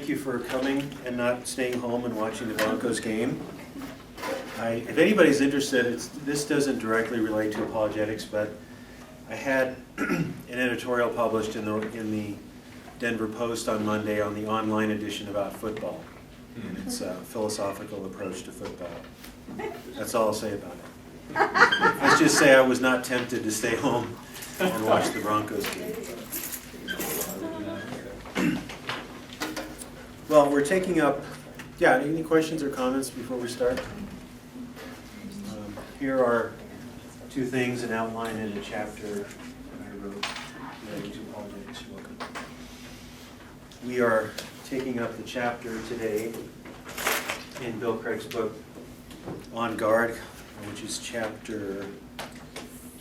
thank you for coming and not staying home and watching the Broncos game. If anybody's interested, this doesn't directly relate to apologetics, but I had an editorial published in the Denver Post on Monday on the online edition about football. And it's a philosophical approach to football. That's all I'll say about it. Let's just say I was not tempted to stay home and watch the Broncos game. Well, we're taking up, any questions or comments before we start? Here are two things, an outline and a chapter that I wrote relating to apologetics. You're welcome. We are taking up the chapter today in Bill Craig's book, On Guard, which is chapter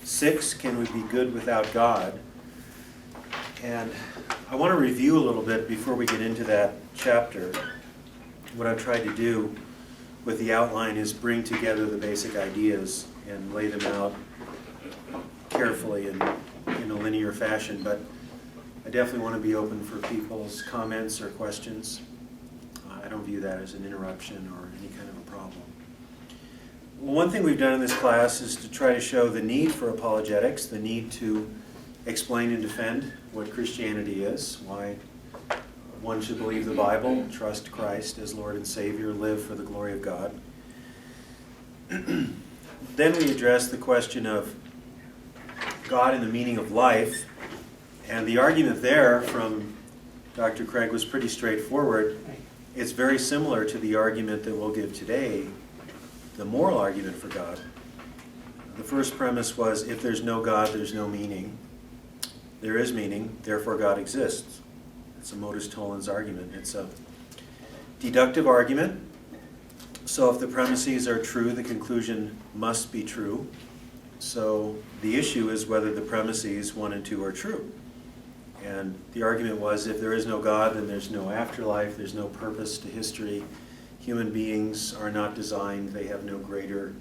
6, Can We Be Good Without God? And I want to review a little bit before we get into that chapter. What I've tried to do with the outline is bring together the basic ideas and lay them out carefully and in a linear fashion, but I definitely want to be open for people's comments or questions. I don't view that as an interruption or any kind of a problem. Well, one thing we've done in this class is to try to show the need for apologetics, the need to explain and defend what Christianity is, why one should believe the Bible, trust Christ as Lord and Savior, live for the glory of God. Then we address the question of God and the meaning of life, and the argument there from Dr. Craig was pretty straightforward. It's very similar to the argument that we'll give today, the moral argument for God. The first premise was, if there's no God, there's no meaning. There is meaning, therefore God exists. It's a modus tollens argument. It's a deductive argument. So if the premises are true, the conclusion must be true. So the issue is whether the premises 1 and 2 are true. And the argument was, if there is no God, then there's no afterlife, there's no purpose to history. Human beings are not designed, they have no greater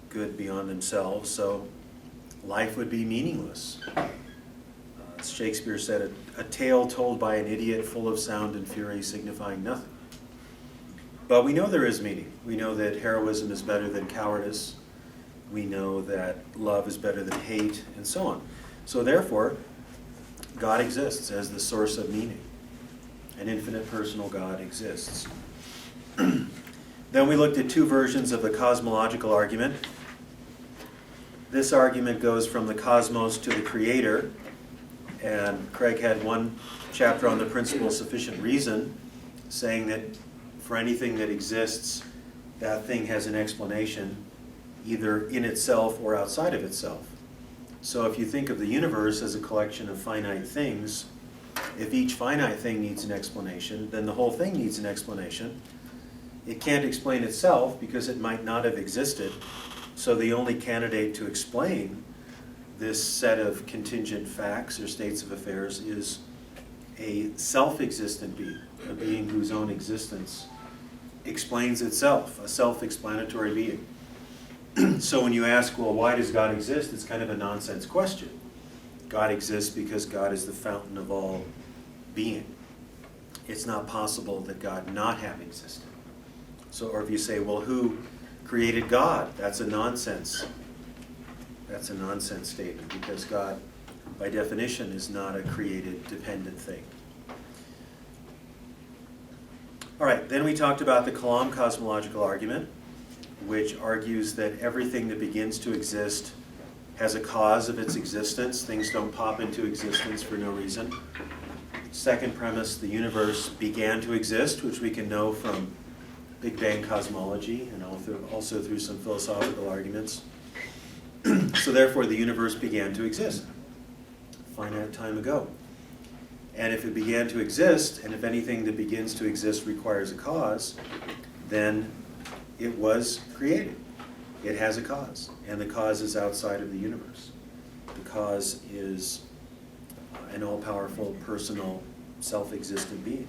good beyond themselves, so life would be meaningless. As Shakespeare said, a tale told by an idiot full of sound and fury signifying nothing. But we know there is meaning. We know that heroism is better than cowardice. We know that love is better than hate, and so on. So therefore, God exists as the source of meaning. An infinite personal God exists. Then we looked at two versions of the cosmological argument. This argument goes from the cosmos to the creator, and Craig had one chapter on the principle of sufficient reason, saying that for anything that exists, that thing has an explanation, either in itself or outside of itself. So if you think of the universe as a collection of finite things, if each finite thing needs an explanation, then the whole thing needs an explanation. It can't explain itself because it might not have existed. So the only candidate to explain this set of contingent facts or states of affairs is a self-existent being, a being whose own existence explains itself, a self-explanatory being. So when you ask, well, why does God exist? It's kind of a nonsense question. God exists because God is the fountain of all being. It's not possible that God not have existed. So, or if you say, well, who created God? That's a nonsense. That's a nonsense statement because God, by definition, is not a created, dependent thing. All right, then we talked about the Kalam cosmological argument, which argues that everything that begins to exist has a cause of its existence. Things don't pop into existence for no reason. Second premise, the universe began to exist, which we can know from Big Bang cosmology and also through some philosophical arguments. So therefore, the universe began to exist a finite time ago. And if it began to exist, and if anything that begins to exist requires a cause, then it was created. It has a cause, and the cause is outside of the universe. The cause is an all-powerful, personal, self-existent being.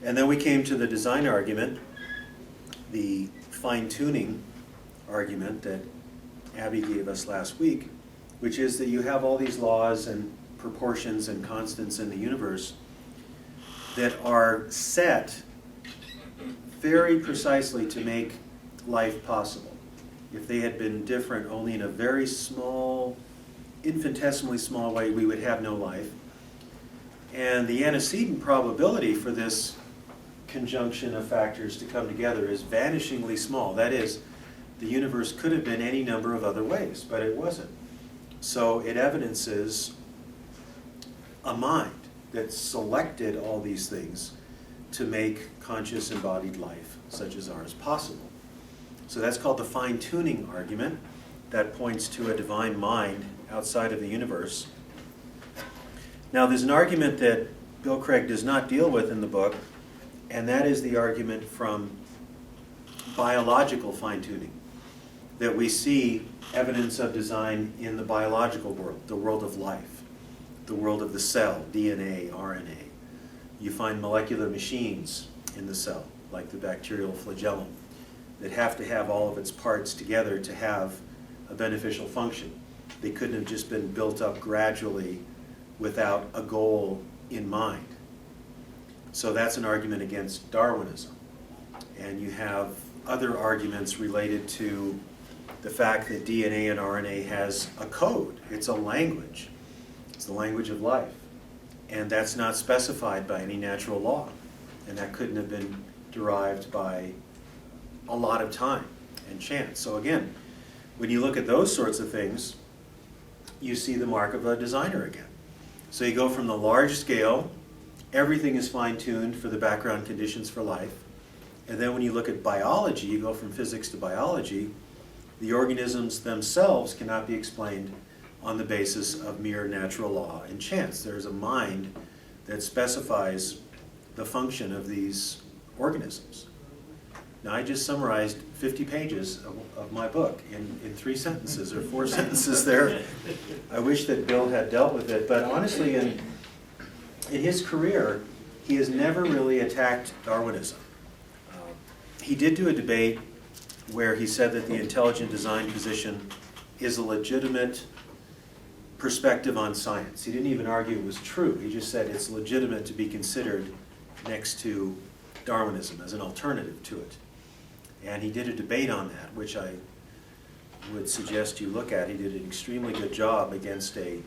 And then we came to the design argument, the fine-tuning argument that Abby gave us last week, which is that you have all these laws and proportions and constants in the universe, that are set very precisely to make life possible. If they had been different only in a very small, infinitesimally small way, we would have no life. And the antecedent probability for this conjunction of factors to come together is vanishingly small. That is, the universe could have been any number of other ways, but it wasn't. So it evidences a mind that selected all these things to make conscious embodied life, such as ours, possible. So that's called the fine-tuning argument. That points to a divine mind outside of the universe. Now there's an argument that Bill Craig does not deal with in the book, and that is the argument from biological fine-tuning, that we see evidence of design in the biological world, the world of life, the world of the cell, DNA, RNA. You find molecular machines in the cell, like the bacterial flagellum, that have to have all of its parts together to have a beneficial function. They couldn't have just been built up gradually without a goal in mind. So that's an argument against Darwinism. And you have other arguments related to the fact that DNA and RNA has a code. It's a language. It's the language of life. And that's not specified by any natural law. And that couldn't have been derived by a lot of time and chance. So again, when you look at those sorts of things, you see the mark of a designer again. So you go from the large scale, everything is fine-tuned for the background conditions for life. And then when you look at biology, you go from physics to biology, the organisms themselves cannot be explained on the basis of mere natural law and chance. There's a mind that specifies the function of these organisms. Now, I just summarized 50 pages of my book in 3 sentences or 4 sentences there. I wish that Bill had dealt with it, but honestly, in his career, he has never really attacked Darwinism. He did do a debate where he said that the intelligent design position is a legitimate perspective on science. He didn't even argue it was true. He just said it's legitimate to be considered next to Darwinism as an alternative to it. And he did a debate on that, which I would suggest you look at. He did an extremely good job against a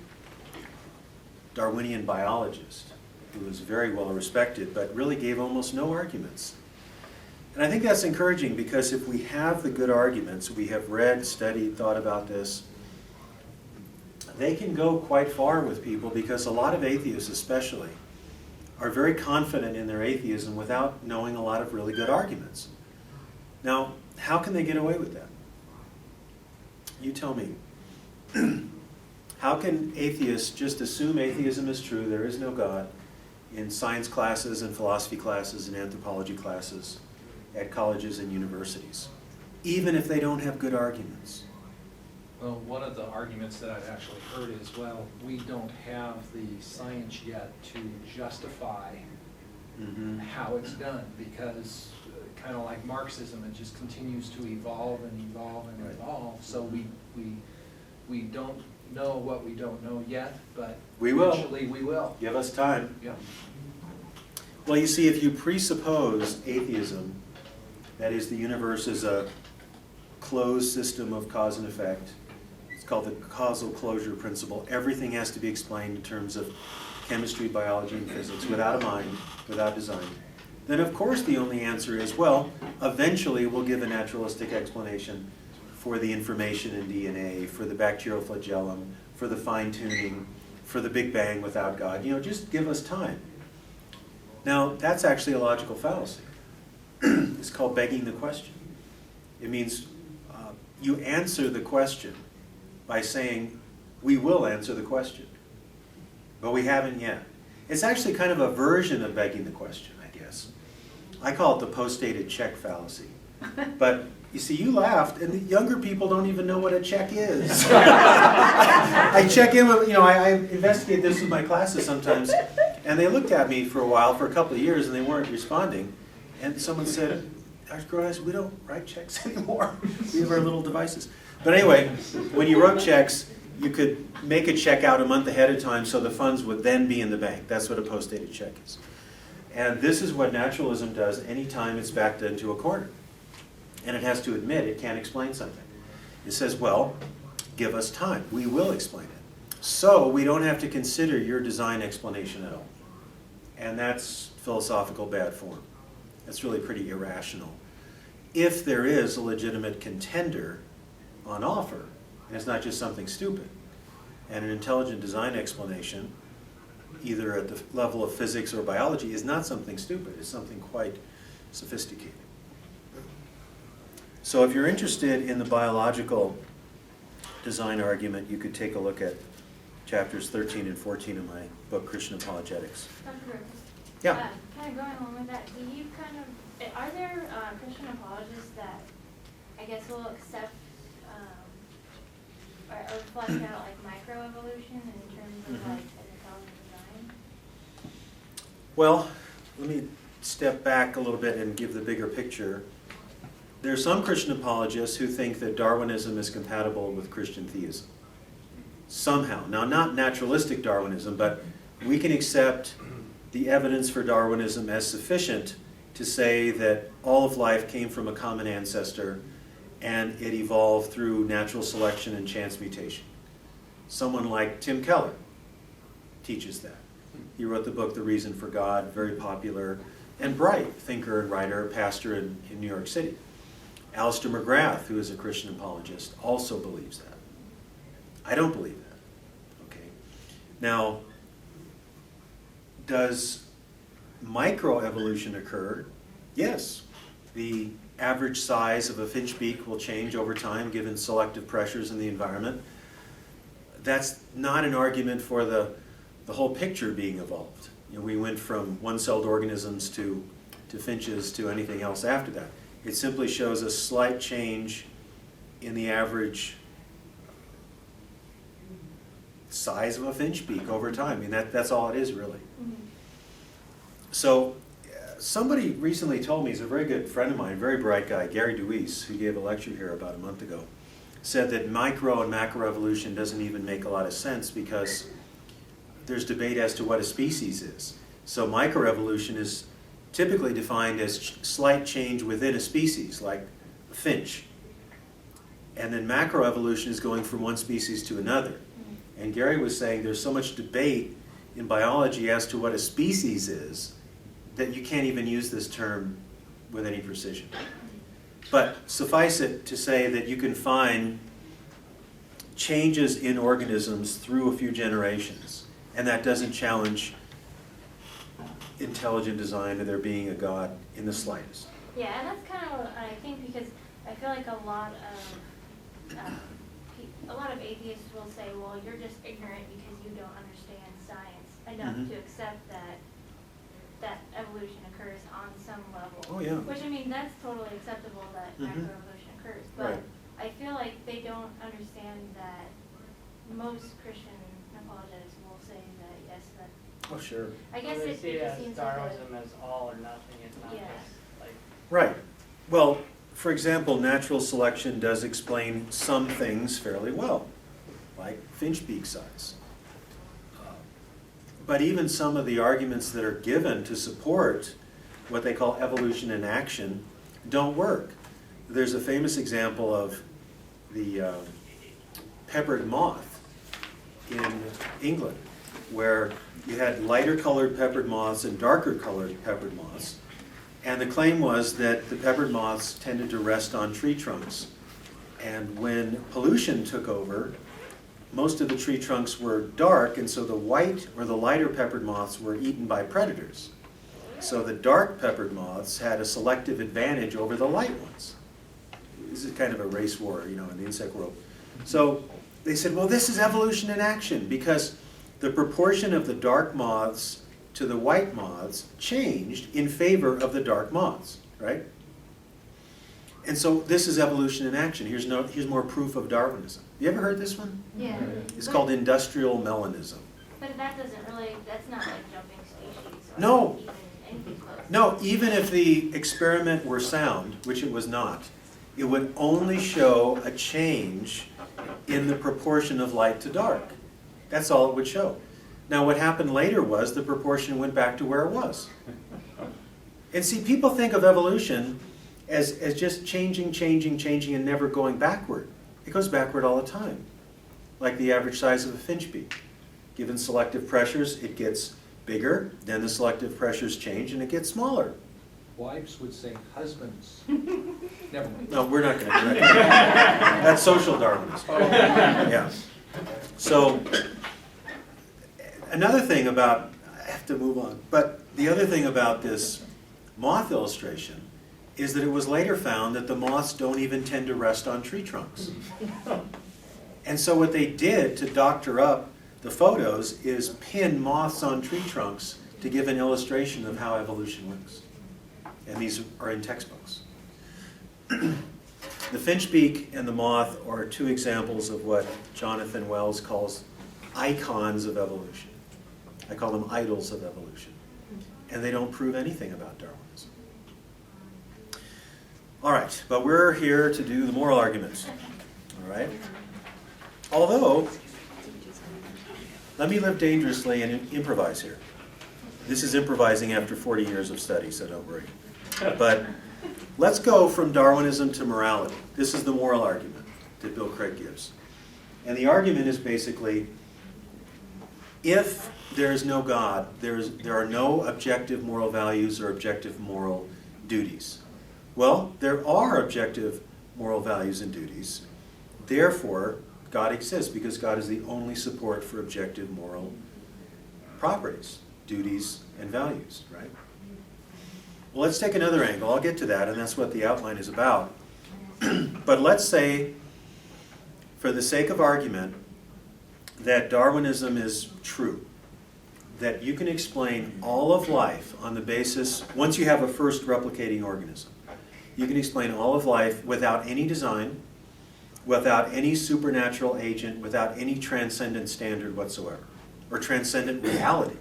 Darwinian biologist who was very well respected, but really gave almost no arguments. And I think that's encouraging, because if we have the good arguments, we have read, studied, thought about this, they can go quite far with people, because a lot of atheists especially are very confident in their atheism without knowing a lot of really good arguments. Now, how can they get away with that? You tell me. How can atheists just assume atheism is true, there is no God, in science classes and philosophy classes and anthropology classes at colleges and universities, even if they don't have good arguments? Well, one of the arguments that I've actually heard is, well, we don't have the science yet to justify how it's done, because kind of like Marxism, it just continues to evolve and evolve and evolve. So we don't know what we don't know yet, but eventually we will. Give us time. Yeah. Well, you see, if you presuppose atheism, that is, the universe is a closed system of cause and effect, it's called the causal closure principle. Everything has to be explained in terms of chemistry, biology, and physics, without a mind, without design. Then of course the only answer is, well, eventually we'll give a naturalistic explanation for the information in DNA, for the bacterial flagellum, for the fine-tuning, for the Big Bang without God. You know, just give us time. Now, that's actually a logical fallacy. It's called begging the question. It means you answer the question by saying, we will answer the question, but we haven't yet. It's actually kind of a version of begging the question, I guess. I call it the post-dated check fallacy. But you see, you laughed, and the younger people don't even know what a check is. I check in with, I investigate this with my classes sometimes, and they looked at me for a while, for a couple of years, and they weren't responding. And someone said, Dr. Groothuis, we don't write checks anymore. We have our little devices. But anyway, when you wrote checks, you could make a check out a month ahead of time so the funds would then be in the bank. That's what a post-dated check is. And this is what naturalism does anytime it's backed into a corner. And it has to admit it can't explain something. It says, well, give us time. We will explain it. So we don't have to consider your design explanation at all. And that's philosophical bad form. That's really pretty irrational. If there is a legitimate contender on offer, and it's not just something stupid, and an intelligent design explanation, either at the level of physics or biology, is not something stupid. It's something quite sophisticated. So if you're interested in the biological design argument, you could take a look at chapters 13 and 14 of my book, Christian Apologetics. Dr. Yeah. Kind of going along with that, are there Christian apologists that, I guess, will accept or flesh out like microevolution in terms of like an intelligent design? Well, let me step back a little bit and give the bigger picture. There are some Christian apologists who think that Darwinism is compatible with Christian theism. Somehow. Now, not naturalistic Darwinism, but we can accept the evidence for Darwinism as sufficient to say that all of life came from a common ancestor and it evolved through natural selection and chance mutation. Someone like Tim Keller teaches that. He wrote the book The Reason for God, very popular and bright thinker and writer, pastor in New York City. Alistair McGrath, who is a Christian apologist, also believes that. I don't believe that. Okay. Now, does microevolution occur? Yes. The average size of a finch beak will change over time given selective pressures in the environment. That's not an argument for the whole picture being evolved. You know, we went from one-celled organisms to finches to anything else after that. It simply shows a slight change in the average size of a finch beak over time. I mean, that's all it is, really. Mm-hmm. So somebody recently told me, he's a very good friend of mine, very bright guy, Gary Deweese, who gave a lecture here about a month ago, said that micro and macroevolution doesn't even make a lot of sense because there's debate as to what a species is. So microevolution is typically defined as slight change within a species, like a finch. And then macroevolution is going from one species to another. And Gary was saying there's so much debate in biology as to what a species is that you can't even use this term with any precision. But suffice it to say that you can find changes in organisms through a few generations, and that doesn't challenge intelligent design or there being a God in the slightest. Yeah, and that's kind of what I think, because I feel like a lot of atheists will say, well, you're just ignorant because you don't understand science enough to accept that evolution occurs on some level. Oh, yeah. Which, I mean, that's totally acceptable that macroevolution occurs. But Right. I feel like they don't understand that most Christian apologetics will say that, yes, that. Oh, sure. I guess Well, they it see just as seems like Darwinism as all or nothing. It's not Yeah. just like Right. Well, for example, natural selection does explain some things fairly well, like finch beak size. But even some of the arguments that are given to support what they call evolution in action don't work. There's a famous example of the peppered moth in England, where you had lighter colored peppered moths and darker colored peppered moths. And the claim was that the peppered moths tended to rest on tree trunks. And when pollution took over, most of the tree trunks were dark, and so the white or the lighter peppered moths were eaten by predators. So the dark peppered moths had a selective advantage over the light ones. This is kind of a race war, you know, in the insect world. So they said, well, this is evolution in action, because the proportion of the dark moths to the white moths changed in favor of the dark moths, right? And so this is evolution in action. Here's more proof of Darwinism. You ever heard this one? Yeah. It's called industrial melanism. But that doesn't really, that's not like jumping species. Or No. Even anything close. No, even if the experiment were sound, which it was not, it would only show a change in the proportion of light to dark. That's all it would show. Now what happened later was the proportion went back to where it was. And see, people think of evolution as just changing, and never going backward. It goes backward all the time, like the average size of a finch beak. Given selective pressures, it gets bigger, then the selective pressures change and it gets smaller. Wives would say husbands. Never mind. No, we're not going to correct that. That's social Darwinism. Yeah. So, another thing about, I have to move on, but the other thing about this moth illustration is that it was later found that the moths don't even tend to rest on tree trunks. And so what they did to doctor up the photos is pin moths on tree trunks to give an illustration of how evolution works. And these are in textbooks. The finchbeak and the moth are two examples of what Jonathan Wells calls icons of evolution. I call them idols of evolution. And they don't prove anything about Darwinism. All right, but we're here to do the moral arguments. All right? Although, let me live dangerously and improvise here. This is improvising after 40 years of study, so don't worry. But let's go from Darwinism to morality. This is the moral argument that Bill Craig gives. And the argument is basically, if there is no God, there are no objective moral values or objective moral duties. Well, there are objective moral values and duties. Therefore, God exists because God is the only support for objective moral properties, duties, and values, right? Well, let's take another angle. I'll get to that, and that's what the outline is about. But let's say, for the sake of argument, that Darwinism is true. That you can explain all of life on the basis, once you have a first replicating organism, you can explain all of life without any design, without any supernatural agent, without any transcendent standard whatsoever, or transcendent reality.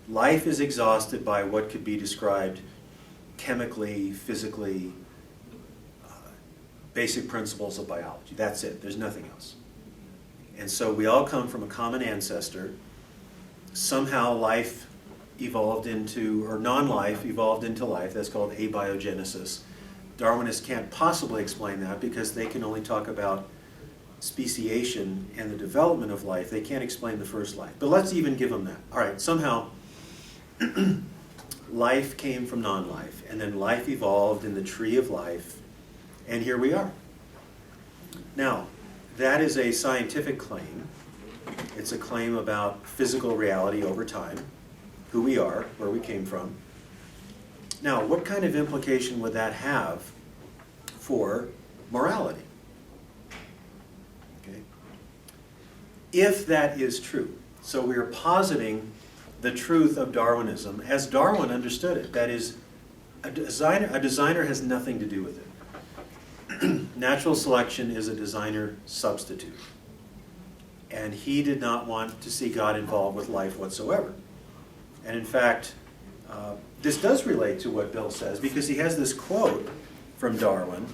Life is exhausted by what could be described chemically, physically, basic principles of biology. That's it. There's nothing else. And so we all come from a common ancestor. Somehow life evolved into, or non-life evolved into life. That's called abiogenesis. Darwinists can't possibly explain that because they can only talk about speciation and the development of life. They can't explain the first life. But let's even give them that. All right, somehow life came from non-life, and then life evolved in the tree of life, and here we are. Now, that is a scientific claim. It's a claim about physical reality over time, who we are, where we came from. Now, what kind of implication would that have for morality? Okay. If that is true, so we are positing the truth of Darwinism as Darwin understood it. That is, a designer has nothing to do with it. Natural selection is a designer substitute. And he did not want to see God involved with life whatsoever. And in fact, this does relate to what Bill says, because he has this quote from Darwin,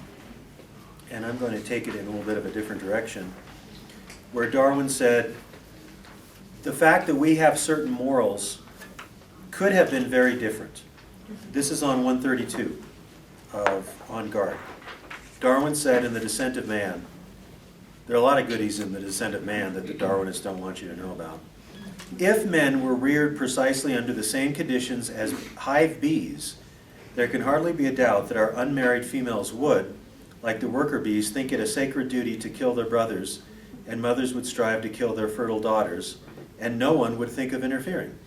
and I'm going to take it in a little bit of a different direction, where Darwin said, the fact that we have certain morals could have been very different. This is on 132 of On Guard. Darwin said in The Descent of Man, there are a lot of goodies in The Descent of Man that the Darwinists don't want you to know about. If men were reared precisely under the same conditions as hive bees, there can hardly be a doubt that our unmarried females would, like the worker bees, think it a sacred duty to kill their brothers, and mothers would strive to kill their fertile daughters, and no one would think of interfering.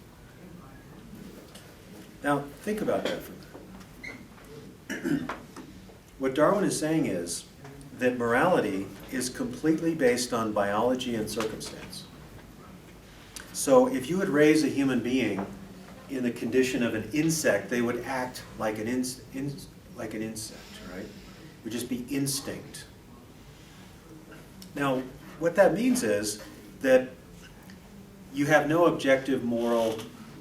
Now, think about that for a minute. What Darwin is saying is that morality is completely based on biology and circumstance. So if you would raise a human being in the condition of an insect, they would act like an insect, right? It would just be instinct. Now, what that means is that you have no objective moral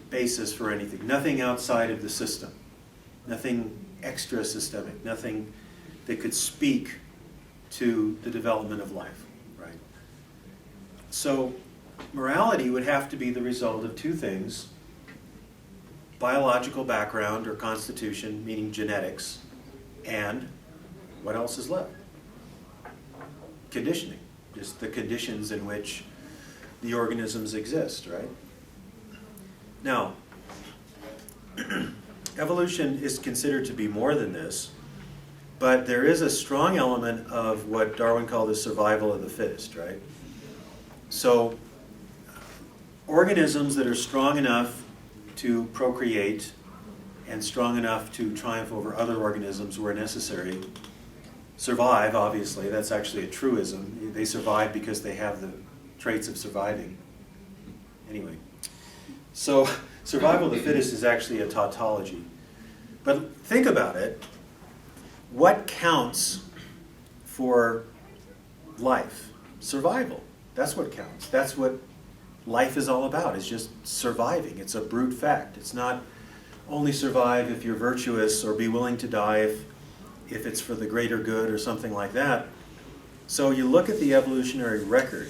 basis for anything, nothing outside of the system, nothing extra systemic, nothing that could speak to the development of life, right? So morality would have to be the result of two things. biological background or constitution, meaning genetics, and what else is left? Conditioning, just the conditions in which the organisms exist, right? Now, evolution is considered to be more than this, but there is a strong element of what Darwin called the survival of the fittest, right? So, organisms that are strong enough to procreate and strong enough to triumph over other organisms where necessary survive, obviously. That's actually a truism. They survive because they have the traits of surviving. Anyway, so survival of the fittest is actually a tautology. But think about it. What counts for life? Survival. That's what counts. That's what life is all about. It's just surviving. It's a brute fact. It's not only survive if you're virtuous or be willing to die if it's for the greater good or something like that. So you look at the evolutionary record.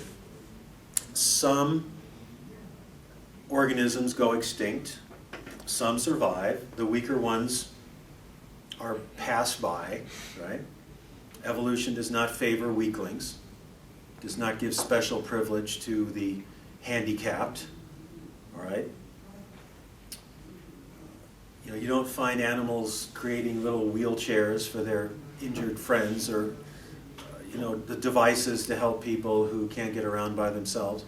Some organisms go extinct. Some survive. The weaker ones are passed by, right? Evolution does not favor weaklings, does not give special privilege to the handicapped, all right? You know, you don't find animals creating little wheelchairs for their injured friends or, you know, the devices to help people who can't get around by themselves.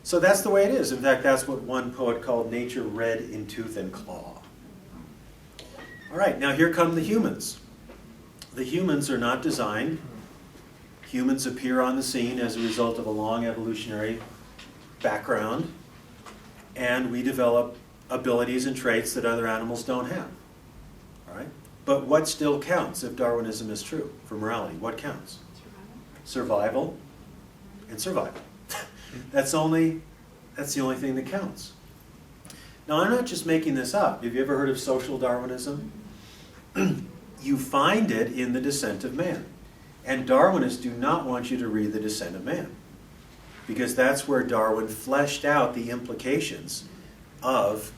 So that's the way it is. In fact, that's what one poet called nature red in tooth and claw. All right, now here come the humans. The humans are not designed. Humans appear on the scene as a result of a long evolutionary background, and we develop abilities and traits that other animals don't have. All right? But what still counts if Darwinism is true for morality? What counts? Survival and survival. That's the only thing that counts. Now, I'm not just making this up. Have you ever heard of social Darwinism? You find it in The Descent of Man. And Darwinists do not want you to read The Descent of Man, because that's where Darwin fleshed out the implications of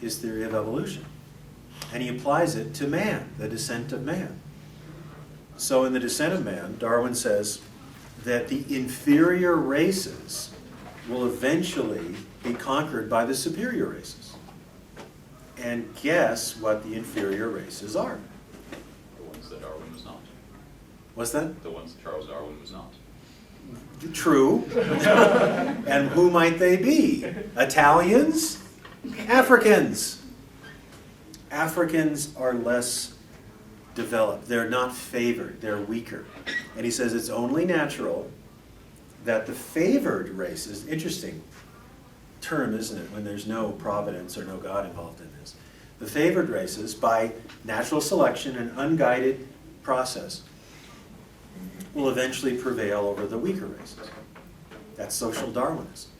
his theory of evolution. And he applies it to man, the descent of man. So in The Descent of Man, Darwin says that the inferior races will eventually be conquered by the superior races. And guess what the inferior races are? The ones that Darwin was not. What's that? The ones that Charles Darwin was not. True. And who might they be? Italians? Africans. Africans are less developed. They're not favored. They're weaker. And he says it's only natural that the favored races, interesting term, isn't it, when there's no providence or no God involved in this. The favored races, by natural selection and unguided process, will eventually prevail over the weaker races. That's social Darwinism.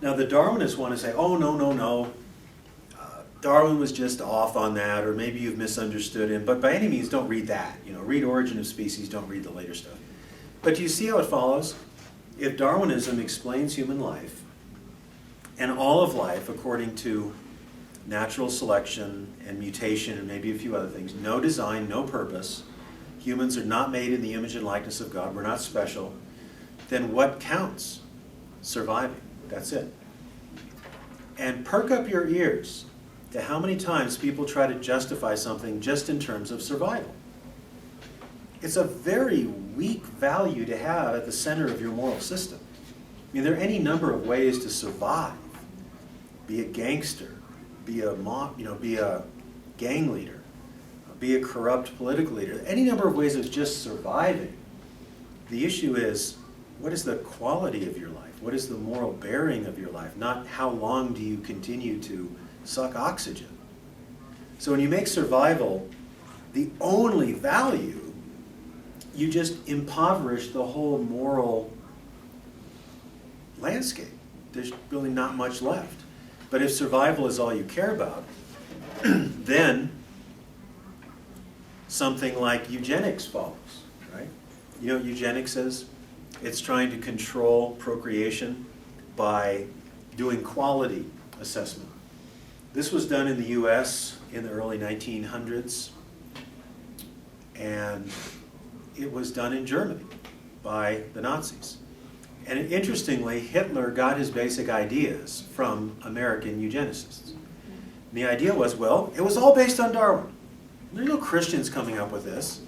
Now the Darwinists want to say, oh, no. Darwin was just off on that, or maybe you've misunderstood him, but by any means don't read that. You know, read Origin of Species, don't read the later stuff. But do you see how it follows? If Darwinism explains human life, and all of life according to natural selection and mutation and maybe a few other things, no design, no purpose, humans are not made in the image and likeness of God, we're not special, then what counts? Surviving. That's it. And perk up your ears to how many times people try to justify something just in terms of survival. It's a very weak value to have at the center of your moral system. I mean, there are any number of ways to survive. Be a gangster, be a gang leader, be a corrupt political leader. Any number of ways of just surviving. The issue is, what is the quality of your life? What is the moral bearing of your life? Not how long do you continue to suck oxygen. So when you make survival the only value, you just impoverish the whole moral landscape. There's really not much left. But if survival is all you care about, then something like eugenics follows, right? You know what eugenics is? It's trying to control procreation by doing quality assessment. This was done in the US in the early 1900s, and it was done in Germany by the Nazis. And interestingly, Hitler got his basic ideas from American eugenicists. And the idea was, well, it was all based on Darwin. There are no Christians coming up with this.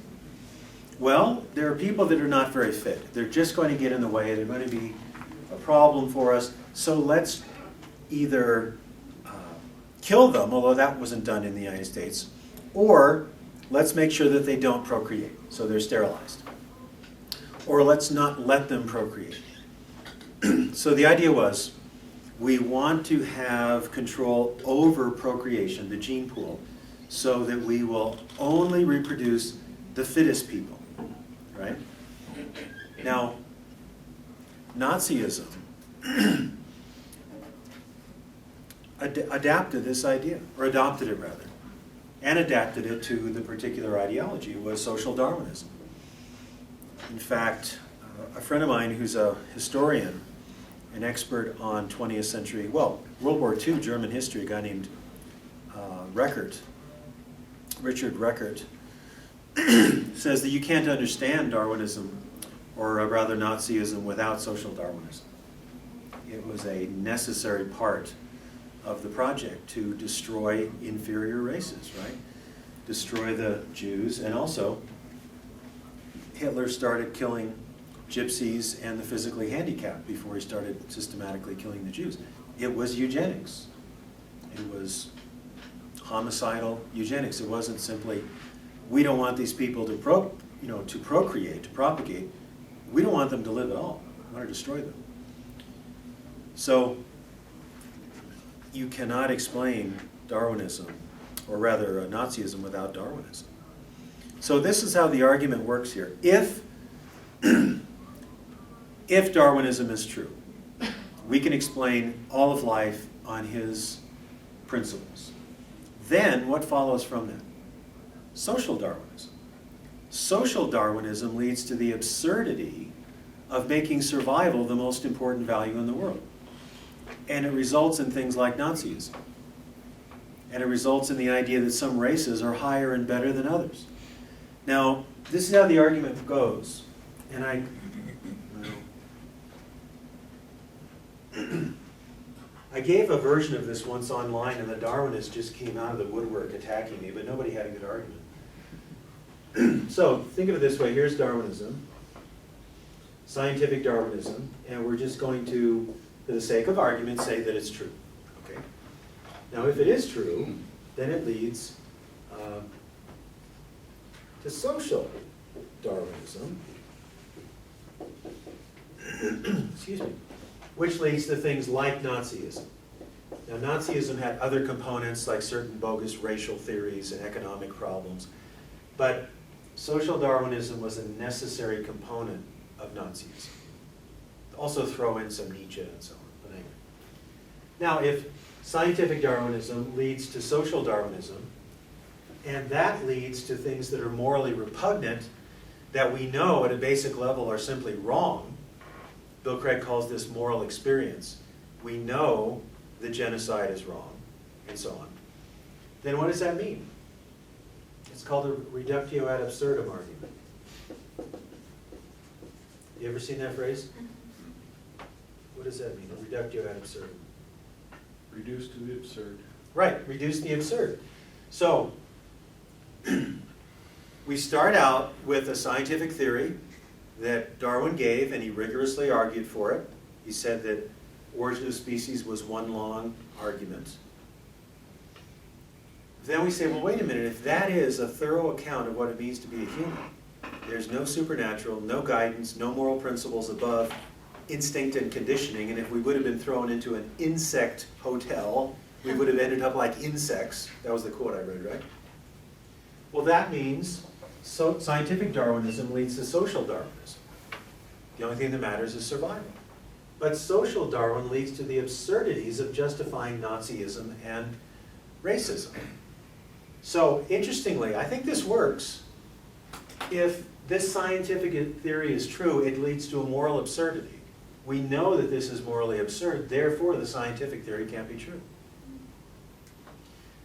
Well, there are people that are not very fit. They're just going to get in the way. They're going to be a problem for us. So let's either kill them, although that wasn't done in the United States, or let's make sure that they don't procreate, so they're sterilized. Or let's not let them procreate. So the idea was, we want to have control over procreation, the gene pool, so that we will only reproduce the fittest people, right? Now, Nazism adapted this idea, or adopted it rather, and adapted it to the particular ideology. It was social Darwinism. In fact, a friend of mine who's a historian, an expert on 20th century, well, World War II German history, a guy named Richard Reckert, says that you can't understand Darwinism, or rather Nazism, without social Darwinism. It was a necessary part of the project to destroy inferior races, right? Destroy the Jews, and also Hitler started killing gypsies and the physically handicapped before he started systematically killing the Jews. It was eugenics. It was homicidal eugenics. It wasn't simply, we don't want these people to procreate, to propagate. We don't want them to live at all. We want to destroy them. So you cannot explain Darwinism, or rather Nazism, without Darwinism. So this is how the argument works here. If Darwinism is true, we can explain all of life on his principles. Then what follows from that? Social Darwinism. Social Darwinism leads to the absurdity of making survival the most important value in the world. And it results in things like Nazism. And it results in the idea that some races are higher and better than others. Now, this is how the argument goes. And I gave a version of this once online, and the Darwinists just came out of the woodwork attacking me, but nobody had a good argument. So, think of it this way. Here's Darwinism, scientific Darwinism, and we're just going to, for the sake of argument, say that it's true. Okay. Now, if it is true, then it leads to social Darwinism, excuse me, which leads to things like Nazism. Now, Nazism had other components like certain bogus racial theories and economic problems, but social Darwinism was a necessary component of Nazism. Also throw in some Nietzsche and so on. But anyway. Now, if scientific Darwinism leads to social Darwinism, and that leads to things that are morally repugnant, that we know at a basic level are simply wrong, Bill Craig calls this moral experience. We know that genocide is wrong, and so on. Then what does that mean? It's called a reductio ad absurdum argument. You ever seen that phrase? What does that mean, a reductio ad absurdum? Reduce to the absurd. Right, reduce the absurd. So, we start out with a scientific theory that Darwin gave, and he rigorously argued for it. He said that origin of species was one long argument. Then we say, well, wait a minute, if that is a thorough account of what it means to be a human, there's no supernatural, no guidance, no moral principles above instinct and conditioning, and if we would have been thrown into an insect hotel, we would have ended up like insects. That was the quote I read, right? Well, that means scientific Darwinism leads to social Darwinism. The only thing that matters is survival. But social Darwin leads to the absurdities of justifying Nazism and racism. So, interestingly, I think this works. If this scientific theory is true, it leads to a moral absurdity. We know that this is morally absurd, therefore the scientific theory can't be true.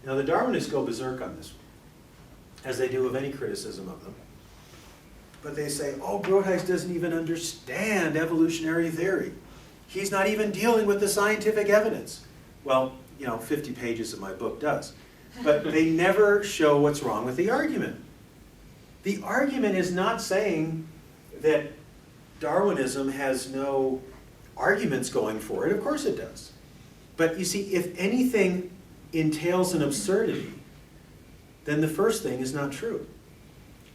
Now the Darwinists go berserk on this one, as they do of any criticism of them. But they say, oh, Groothuis doesn't even understand evolutionary theory. He's not even dealing with the scientific evidence. Well, 50 pages of my book does. But they never show what's wrong with the argument. The argument is not saying that Darwinism has no arguments going for it. Of course it does. But you see, if anything entails an absurdity, then the first thing is not true.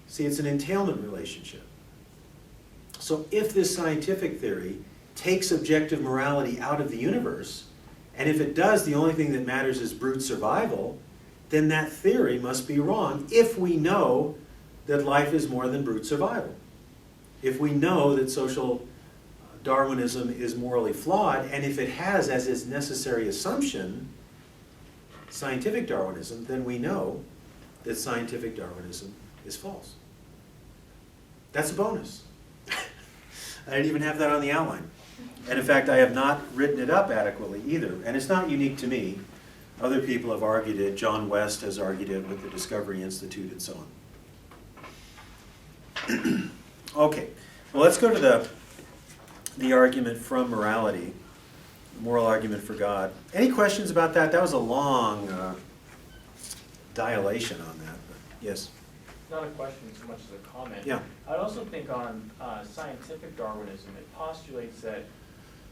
See, it's an entailment relationship. So if this scientific theory takes objective morality out of the universe, and if it does, the only thing that matters is brute survival, then that theory must be wrong if we know that life is more than brute survival. If we know that social Darwinism is morally flawed, and if it has as its necessary assumption scientific Darwinism, then we know that scientific Darwinism is false. That's a bonus. I didn't even have that on the outline. And in fact, I have not written it up adequately either. And it's not unique to me. Other people have argued it. John West has argued it with the Discovery Institute and so on. Okay, well, let's go to the argument from morality, the moral argument for God. Any questions about that? That was a long dilation on that. But yes? Not a question so much as a comment. Yeah. I'd also think on scientific Darwinism, it postulates that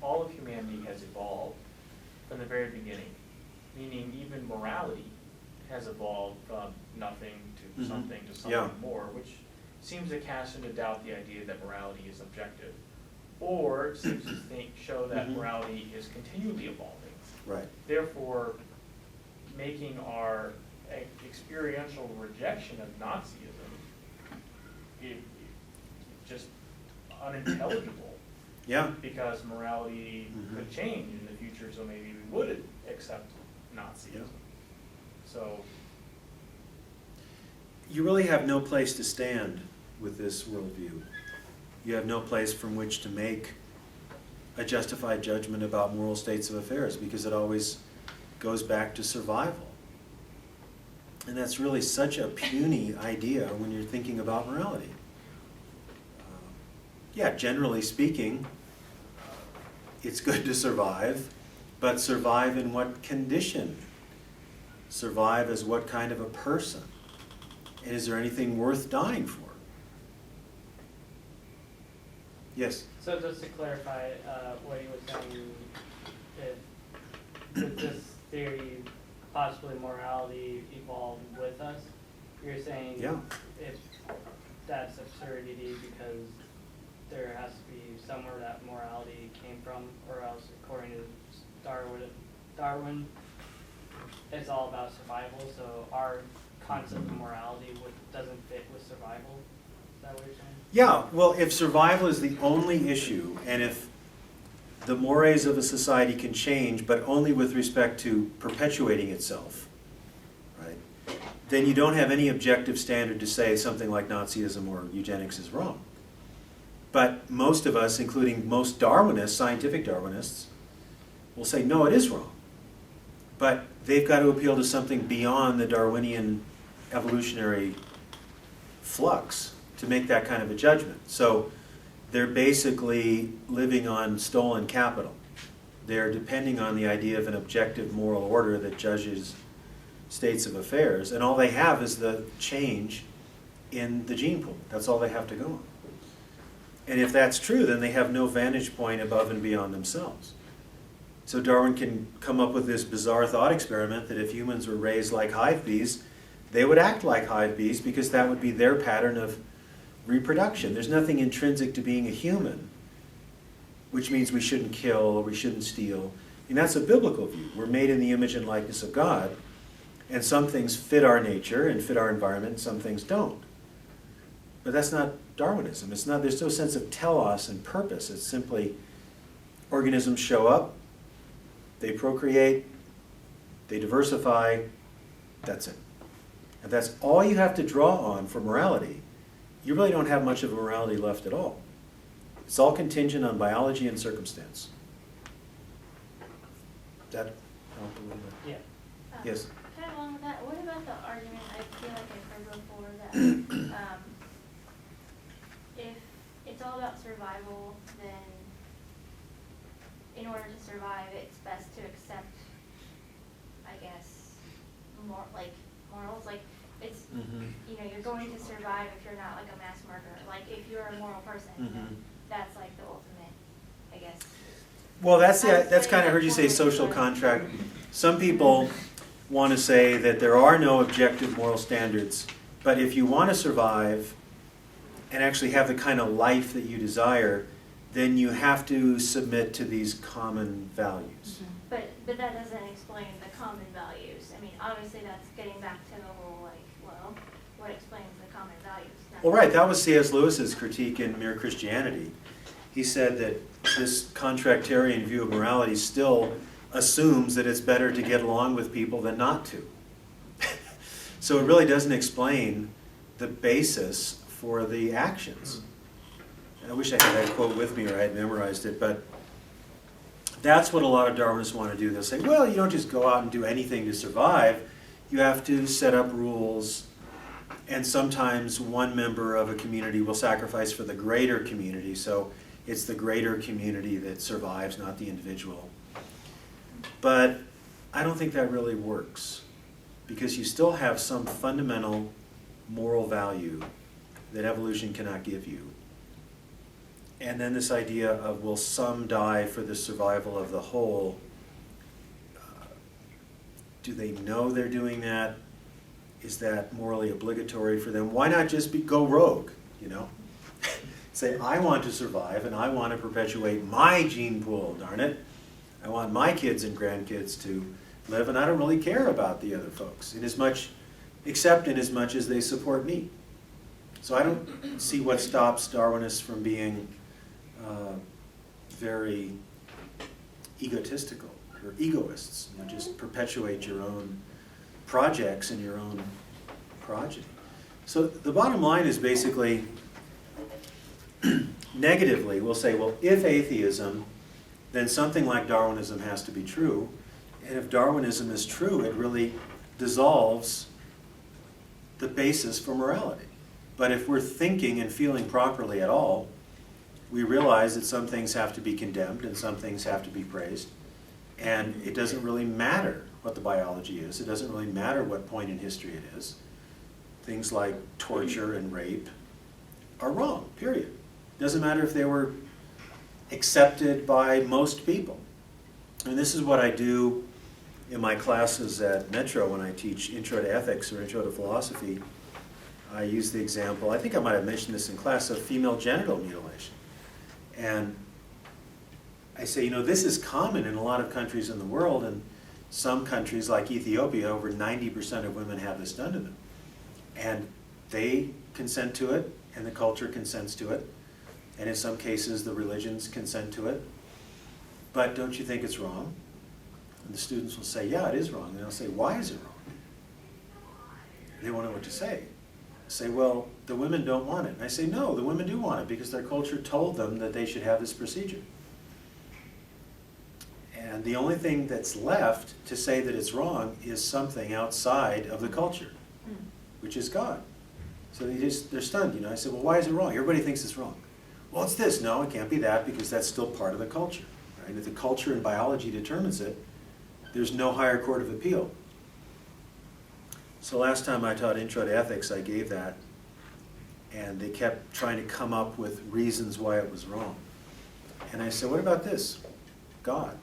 all of humanity has evolved from the very beginning, meaning even morality has evolved from nothing to something to something more, which seems to cast into doubt the idea that morality is objective, or seems to show that morality is continually evolving. Right. Therefore, making our experiential rejection of Nazism just unintelligible. Yeah. Because morality could change in the future, so maybe we would accept Nazism. Yeah. So You really have no place to stand with this worldview. You have no place from which to make a justified judgment about moral states of affairs, because it always goes back to survival. And that's really such a puny idea when you're thinking about morality. Yeah, generally speaking, it's good to survive, but survive in what condition? Survive as what kind of a person? And is there anything worth dying for? Yes? So just to clarify what he was saying, with this theory, possibly morality evolved with us, you're saying if that's absurdity because there has to be somewhere that morality came from, or else according to Darwin, it's all about survival, so our concept of morality doesn't fit with survival. Is that what you're saying? Yeah, well, if survival is the only issue, and if the mores of a society can change, but only with respect to perpetuating itself, right, then you don't have any objective standard to say something like Nazism or eugenics is wrong. But most of us, including most Darwinists, scientific Darwinists, will say, no, it is wrong. But they've got to appeal to something beyond the Darwinian evolutionary flux to make that kind of a judgment. So they're basically living on stolen capital. They're depending on the idea of an objective moral order that judges states of affairs, and all they have is the change in the gene pool. That's all they have to go on. And if that's true, then they have no vantage point above and beyond themselves. So Darwin can come up with this bizarre thought experiment that if humans were raised like hive bees, they would act like hive bees because that would be their pattern of reproduction. There's nothing intrinsic to being a human, which means we shouldn't kill or we shouldn't steal. And that's a biblical view. We're made in the image and likeness of God, and some things fit our nature and fit our environment, and some things don't. But that's not Darwinism. It's not, there's no sense of telos and purpose. It's simply organisms show up, they procreate, they diversify, that's it. And that's all you have to draw on for morality. You really don't have much of a morality left at all. It's all contingent on biology and circumstance. That help a little bit? Yeah. Yes? Kind of along with that, if it's all about survival, then in order to survive, it's best to accept, I guess, morals. Like, it's, you know, you're going to survive if you're not like a mass murderer. Like, if you're a moral person, then that's like the ultimate, I guess. Well, that's kind of heard you say social contract. Some people want to say that there are no objective moral standards, but if you want to survive and actually have the kind of life that you desire, then you have to submit to these common values. But that doesn't explain the common values. I mean, obviously that's getting back to the whole, like, well, what explains the common values? Well, right, that was C.S. Lewis's critique in Mere Christianity. He said that this contractarian view of morality still assumes that it's better to get along with people than not to. So it really doesn't explain the basis for the actions. I wish I had that quote with me or I had memorized it, but that's what a lot of Darwinists want to do. They'll say, well, you don't just go out and do anything to survive. You have to set up rules, and sometimes one member of a community will sacrifice for the greater community, so it's the greater community that survives, not the individual. But I don't think that really works, because you still have some fundamental moral value that evolution cannot give you. And then this idea of, will some die for the survival of the whole? Do they know they're doing that? Is that morally obligatory for them? Why not just go rogue, you know? Say, I want to survive and I want to perpetuate my gene pool, darn it. I want my kids and grandkids to live, and I don't really care about the other folks, except in as much as they support me. So I don't see what stops Darwinists from being very egotistical or egoists. You just perpetuate your own projects and your own progeny. So the bottom line is basically, negatively, we'll say, well, if atheism, then something like Darwinism has to be true. And if Darwinism is true, it really dissolves the basis for morality. But if we're thinking and feeling properly at all, we realize that some things have to be condemned and some things have to be praised. And it doesn't really matter what the biology is. It doesn't really matter what point in history it is. Things like torture and rape are wrong, period. It doesn't matter if they were accepted by most people. And this is what I do in my classes at Metro when I teach Intro to Ethics or Intro to Philosophy. I use the example, I think I might have mentioned this in class, of female genital mutilation. And I say, you know, this is common in a lot of countries in the world, and some countries like Ethiopia, over 90% of women have this done to them. And they consent to it, and the culture consents to it, and in some cases the religions consent to it. But don't you think it's wrong? And the students will say, yeah, it is wrong. And they'll say, why is it wrong? They won't know what to say. I say, well, the women don't want it. And I say, no, the women do want it because their culture told them that they should have this procedure. And the only thing that's left to say that it's wrong is something outside of the culture, which is God. So they're stunned, you know. I said, well, why is it wrong? Everybody thinks it's wrong. Well, it's this. No, it can't be that because that's still part of the culture. Right? If the culture and biology determines it, there's no higher court of appeal. So last time I taught Intro to Ethics, I gave that, and they kept trying to come up with reasons why it was wrong. And I said, what about this? God.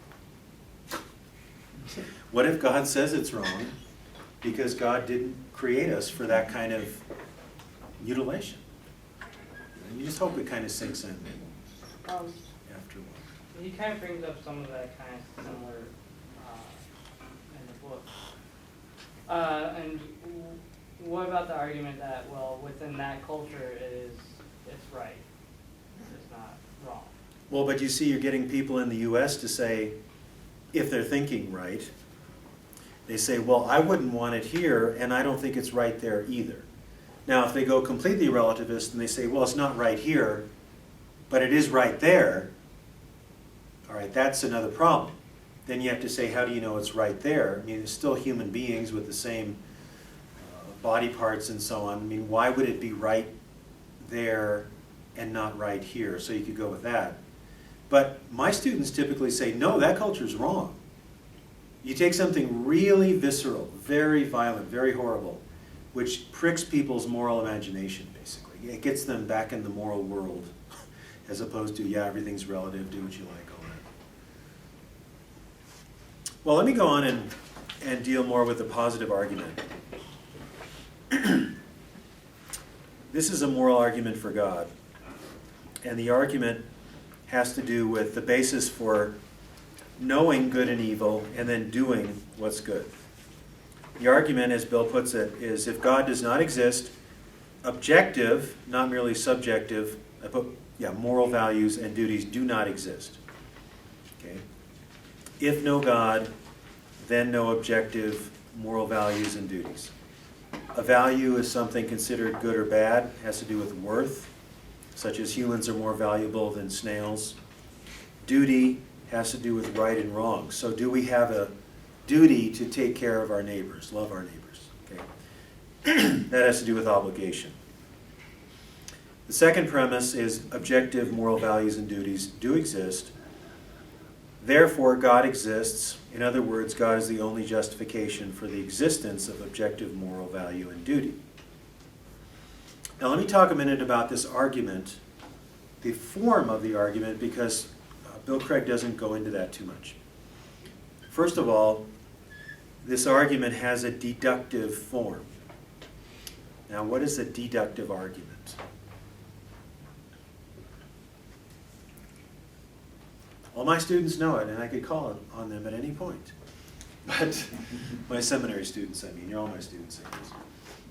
What if God says it's wrong because God didn't create us for that kind of mutilation? And you just hope it kind of sinks in after a while. He kind of brings up some of that kind of similar in the book. And what about the argument that, well, within that culture, it's right, it's not wrong? Well, but you see, you're getting people in the U.S. to say, if they're thinking right, they say, well, I wouldn't want it here, and I don't think it's right there either. Now, if they go completely relativist and they say, well, it's not right here, but it is right there, all right, that's another problem. Then you have to say, how do you know it's right there? I mean, it's still human beings with the same body parts and so on. I mean, why would it be right there and not right here? So you could go with that. But my students typically say, no, that culture's wrong. You take something really visceral, very violent, very horrible, which pricks people's moral imagination, basically. It gets them back in the moral world, as opposed to, yeah, everything's relative, do what you like, all that. Well, let me go on and deal more with the positive argument. This is a moral argument for God. And the argument has to do with the basis for knowing good and evil and then doing what's good. The argument, as Bill puts it, is if God does not exist, objective, not merely subjective, moral values and duties do not exist. Okay? If no God, then no objective moral values and duties. A value is something considered good or bad. It has to do with worth, such as humans are more valuable than snails. Duty has to do with right and wrong. So do we have a duty to take care of our neighbors, love our neighbors? Okay. That has to do with obligation. The second premise is objective moral values and duties do exist. Therefore, God exists. In other words, God is the only justification for the existence of objective moral value and duty. Now let me talk a minute about this argument, the form of the argument, because Bill Craig doesn't go into that too much. First of all, this argument has a deductive form. Now, what is a deductive argument? All my students know it, and I could call on them at any point. But my seminary students, I mean, you're all my students, I guess.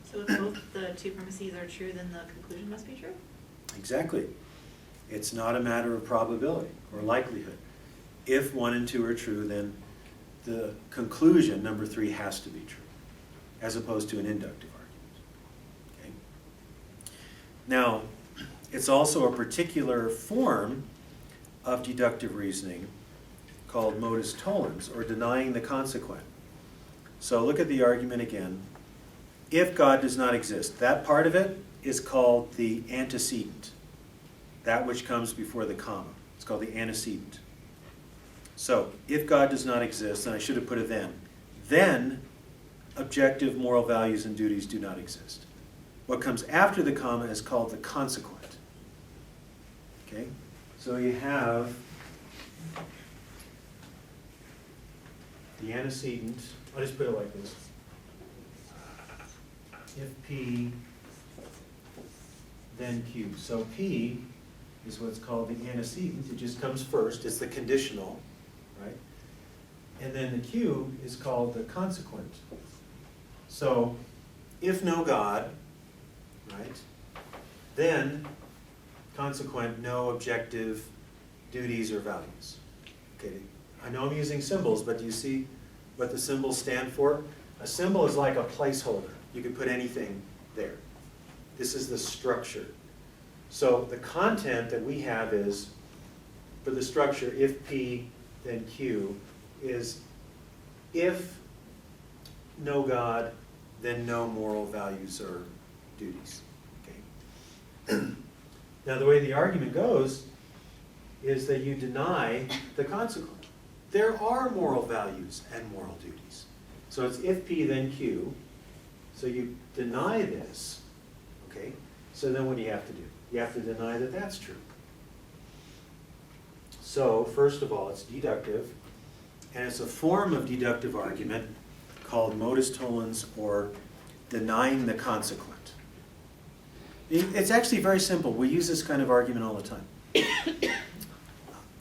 So if both the two premises are true, then the conclusion must be true? Exactly. It's not a matter of probability or likelihood. If 1 and 2 are true, then the conclusion, number 3, has to be true, as opposed to an inductive argument. Okay? Now, it's also a particular form of deductive reasoning called modus tollens, or denying the consequent. So look at the argument again. If God does not exist, that part of it is called the antecedent, that which comes before the comma. It's called the antecedent. So, if God does not exist, and I should have put it then objective moral values and duties do not exist. What comes after the comma is called the consequent. Okay? So you have the antecedent. I'll just put it like this. If P, then Q. So P is what's called the antecedent. It just comes first. It's the conditional, right? And then the Q is called the consequent. So if no God, right, then consequent, no objective duties or values. Okay, I know I'm using symbols, but do you see what the symbols stand for? A symbol is like a placeholder. You could put anything there. This is the structure. So the content that we have is, for the structure, if P, then Q, is if no God, then no moral values or duties. Okay. Now the way the argument goes is that you deny the consequent. There are moral values and moral duties. So it's if P, then Q. So you deny this, okay? So then what do you have to do? You have to deny that that's true. So first of all, it's deductive, and it's a form of deductive argument called modus tollens, or denying the consequent. It's actually very simple. We use this kind of argument all the time.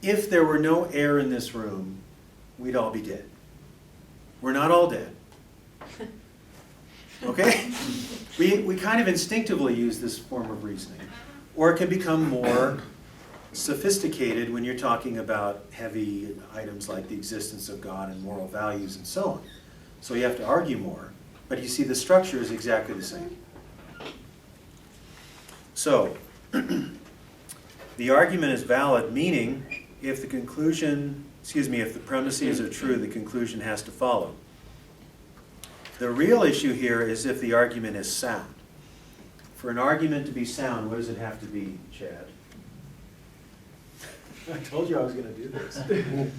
If there were no air in this room, we'd all be dead. We're not all dead. Okay? We kind of instinctively use this form of reasoning. Or it can become more sophisticated when you're talking about heavy items like the existence of God and moral values and so on. So you have to argue more. But you see, the structure is exactly the same. So, the argument is valid, meaning if the conclusion, if the premises are true, the conclusion has to follow. The real issue here is if the argument is sound. For an argument to be sound, what does it have to be, Chad? I told you I was going to do this.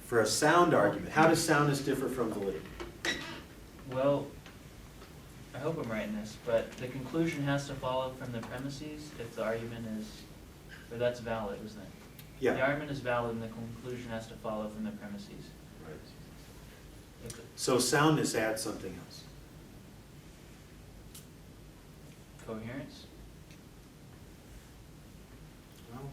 For a sound argument, how does soundness differ from validity? Well, I hope I'm right in this, but the conclusion has to follow from the premises if the argument is, or that's valid, isn't it? The Yeah. argument is valid and the conclusion has to follow from the premises. If it- So soundness adds something else. Coherence? Well,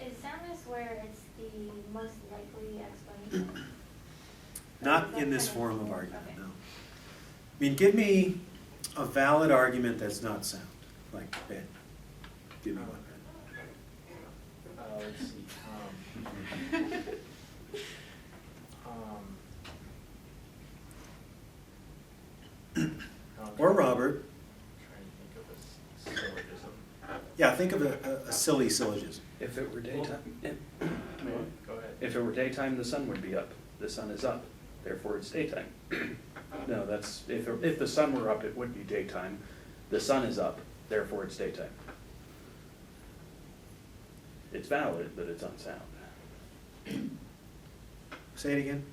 Is soundness where it's the most likely explanation? not in this form of argument, no. I mean, give me a valid argument that's not sound, like Ben. Give me one, Ben. Let's see. Or Robert. Trying to think of a syllogism. Yeah, think of a silly syllogism. If it were daytime, Go ahead. if it were daytime, the sun would be up. The sun is up, therefore it's daytime. No, that's, if the sun were up, it would be daytime. The sun is up, therefore it's daytime. It's valid, but it's unsound. Say it again.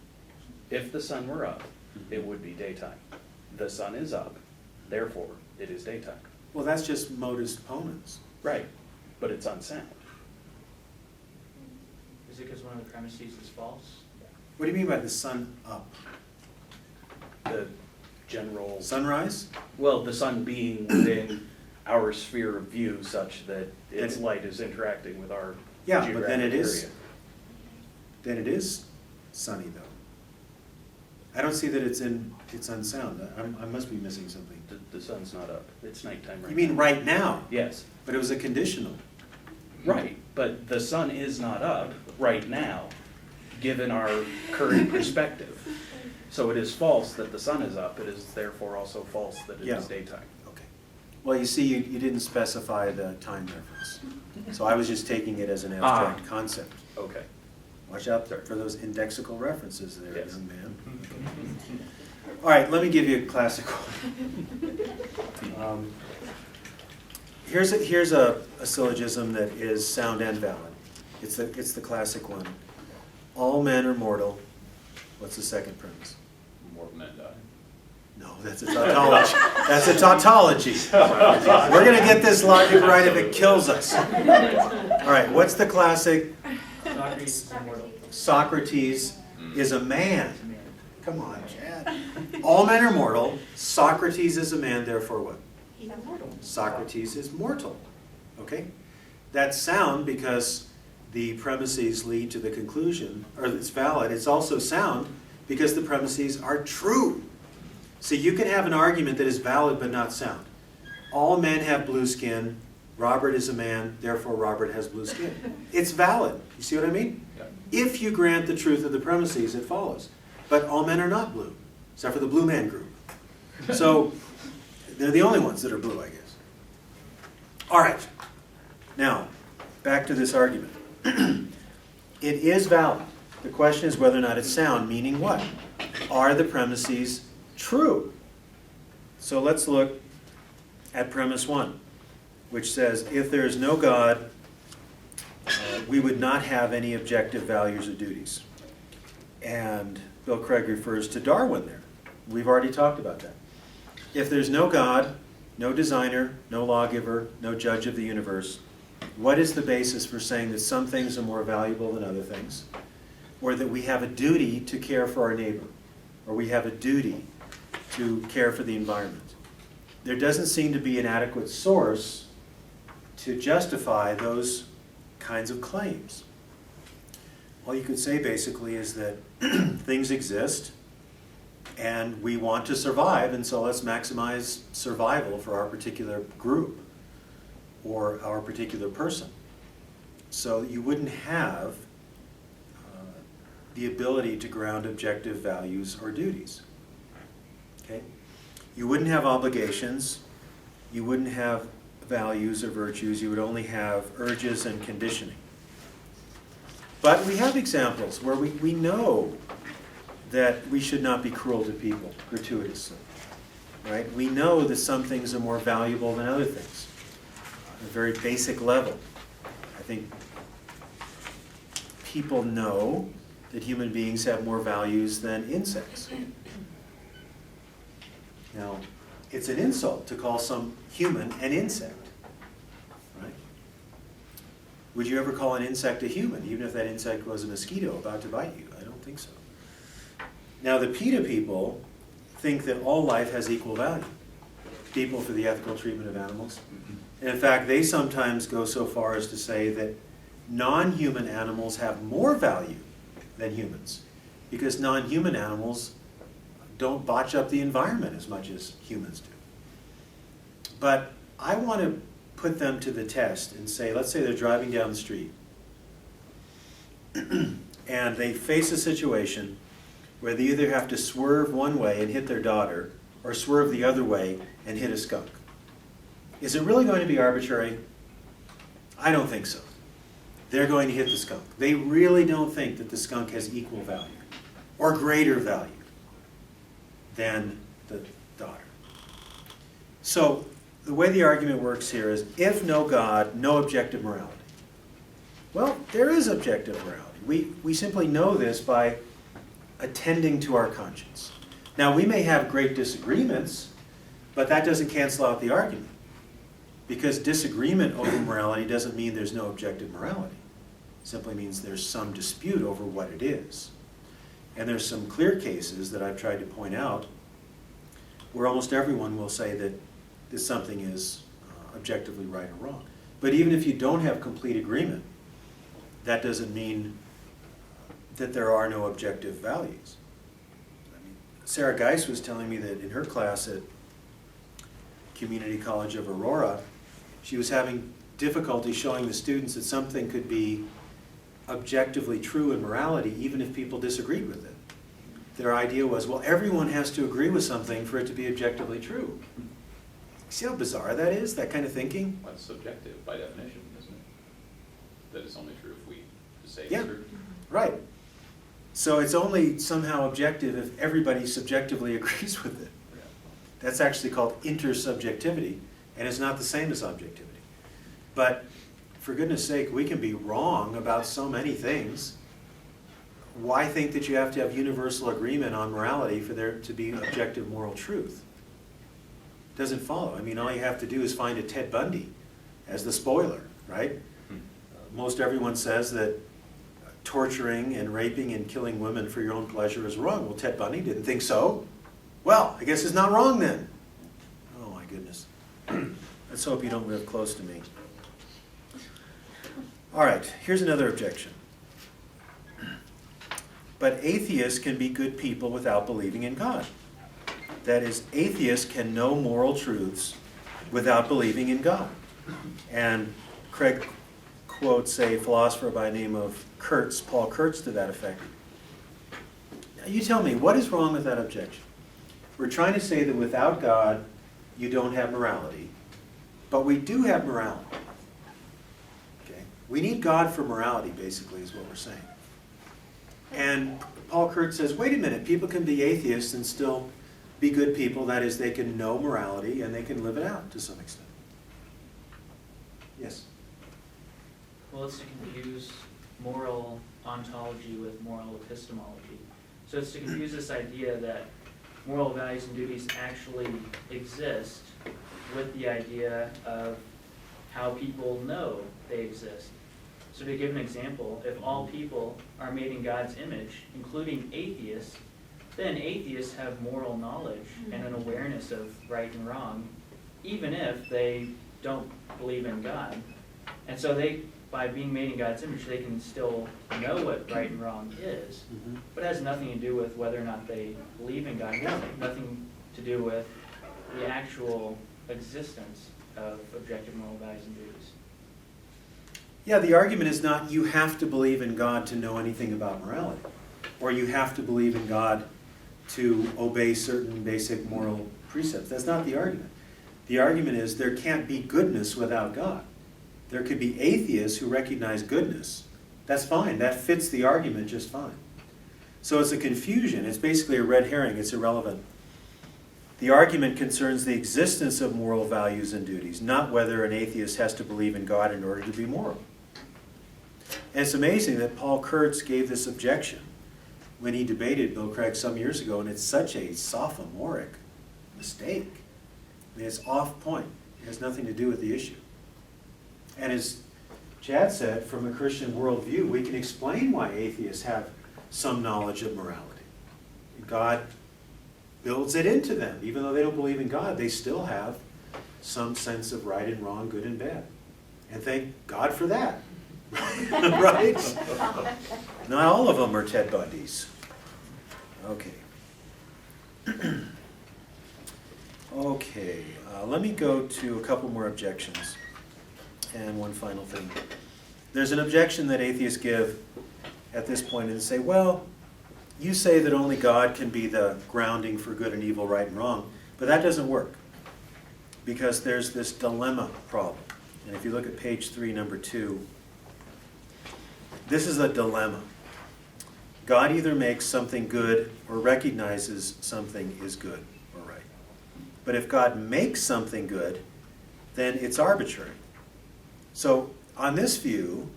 If the sun were up, it would be daytime. The sun is up, therefore it is daytime. Well, that's just modus ponens. Right, but it's unsound. Is it because one of the premises is false? What do you mean by the sun up? The general, Sunrise? well, the sun being within our sphere of view such that its And- light is interacting with our Yeah, geographic but then it is, area. then it is sunny though. I don't see that it's unsound. I must be missing something. The sun's not up. It's nighttime right You mean now. right now? Yes, But it was a conditional. right. But the sun is not up right now, given our current perspective. So it is false that the sun is up. It is therefore also false that it Yeah. is daytime. Okay. Well, you see, you didn't specify the time reference. So I was just taking it as an abstract concept. Okay. Watch out for those indexical references there, Yes. young man. All right, let me give you a classical. Here's a syllogism that is sound and valid. It's the classic one. All men are mortal. What's the second premise? Mortal men die. No, that's a tautology. That's a tautology. We're going to get this logic right if it kills us. All right, what's the classic? Socrates is immortal. Socrates is a man. Come on, Chad. All men are mortal. Socrates is a man, therefore what? He's immortal. Socrates is mortal. Okay? That's sound because the premises lead to the conclusion, or it's valid. It's also sound because the premises are true. So you can have an argument that is valid but not sound. All men have blue skin. Robert is a man, therefore Robert has blue skin. It's valid. You see what I mean? Yep. If you grant the truth of the premises, it follows. But all men are not blue, except for the blue man group. So they're the only ones that are blue, I guess. All right. Now, back to this argument. It is valid. The question is whether or not it's sound, meaning what? Are the premises true? So let's look at premise 1, which says, if there is no God, we would not have any objective values or duties. And Bill Craig refers to Darwin there. We've already talked about that. If there's no God, no designer, no lawgiver, no judge of the universe, what is the basis for saying that some things are more valuable than other things? Or that we have a duty to care for our neighbor? Or we have a duty to care for the environment? There doesn't seem to be an adequate source to justify those kinds of claims. All you could say basically is that things exist and we want to survive, and so let's maximize survival for our particular group or our particular person. So you wouldn't have the ability to ground objective values or duties. Okay? You wouldn't have obligations, you wouldn't have values or virtues, you would only have urges and conditioning. But we have examples where we know that we should not be cruel to people gratuitously, right? We know that some things are more valuable than other things. On a very basic level, I think people know that human beings have more values than insects. Now, it's an insult to call some human an insect, right? Would you ever call an insect a human, even if that insect was a mosquito about to bite you? I don't think so. Now, the PETA people think that all life has equal value. People for the Ethical Treatment of Animals. And in fact, they sometimes go so far as to say that non-human animals have more value than humans, because non-human animals don't botch up the environment as much as humans do. But I want to put them to the test and say, let's say they're driving down the street and they face a situation where they either have to swerve one way and hit their daughter or swerve the other way and hit a skunk. Is it really going to be arbitrary? I don't think so. They're going to hit the skunk. They really don't think that the skunk has equal value or greater value than the daughter. So the way the argument works here is, if no God, no objective morality. Well, there is objective morality. We simply know this by attending to our conscience. Now, we may have great disagreements, but that doesn't cancel out the argument. Because disagreement over morality doesn't mean there's no objective morality. It simply means there's some dispute over what it is. And there's some clear cases that I've tried to point out where almost everyone will say that something is objectively right or wrong. But even if you don't have complete agreement, that doesn't mean that there are no objective values. I mean, Sarah Geis was telling me that in her class at Community College of Aurora, she was having difficulty showing the students that something could be objectively true in morality even if people disagreed with it. Their idea was, well, everyone has to agree with something for it to be objectively true. See how bizarre that is, that kind of thinking? That's subjective by definition, isn't it? That it's only true if we say it's Yeah, true. right. So it's only somehow objective if everybody subjectively agrees with it. Yeah. That's actually called intersubjectivity, and it's not the same as objectivity. But for goodness sake, we can be wrong about so many things. Why think that you have to have universal agreement on morality for there to be objective moral truth? It doesn't follow. I mean, all you have to do is find a Ted Bundy as the spoiler, right? Most everyone says that torturing and raping and killing women for your own pleasure is wrong. Well, Ted Bundy didn't think so. Well, I guess it's not wrong then. Oh my goodness. Let's hope you don't live close to me. All right, here's another objection. But atheists can be good people without believing in God. That is, atheists can know moral truths without believing in God. And Craig quotes a philosopher by the name of Kurtz, Paul Kurtz, to that effect. Now you tell me, what is wrong with that objection? We're trying to say that without God, you don't have morality, but we do have morality. Okay? We need God for morality, basically, is what we're saying. And Paul Kurtz says, wait a minute, people can be atheists and still be good people. That is, they can know morality and they can live it out to some extent. Yes? Well, it's to confuse moral ontology with moral epistemology. So it's to confuse this idea that moral values and duties actually exist with the idea of how people know they exist. So to give an example, if all people are made in God's image, including atheists, then atheists have moral knowledge and an awareness of right and wrong, even if they don't believe in God. And so they, by being made in God's image, they can still know what right and wrong is, but it has nothing to do with whether or not they believe in God. Nothing to do with the actual existence of objective moral values and duties. Yeah, the argument is not you have to believe in God to know anything about morality, or you have to believe in God to obey certain basic moral precepts. That's not the argument. The argument is there can't be goodness without God. There could be atheists who recognize goodness. That's fine. That fits the argument just fine. So it's a confusion. It's basically a red herring. It's irrelevant. The argument concerns the existence of moral values and duties, not whether an atheist has to believe in God in order to be moral. And it's amazing that Paul Kurtz gave this objection when he debated Bill Craig some years ago, and it's such a sophomoric mistake. I mean, it's off point. It has nothing to do with the issue. And as Chad said, from a Christian worldview, we can explain why atheists have some knowledge of morality. God builds it into them. Even though they don't believe in God, they still have some sense of right and wrong, good and bad. And thank God for that. Right? Not all of them are Ted Bundys. Okay. Okay, let me go to a couple more objections. And one final thing. There's an objection that atheists give at this point and say, well, you say that only God can be the grounding for good and evil, right and wrong, but that doesn't work because there's this dilemma problem. And if you look at page 3, number 2, this is a dilemma. God either makes something good or recognizes something is good or right. But if God makes something good, then it's arbitrary. So on this view,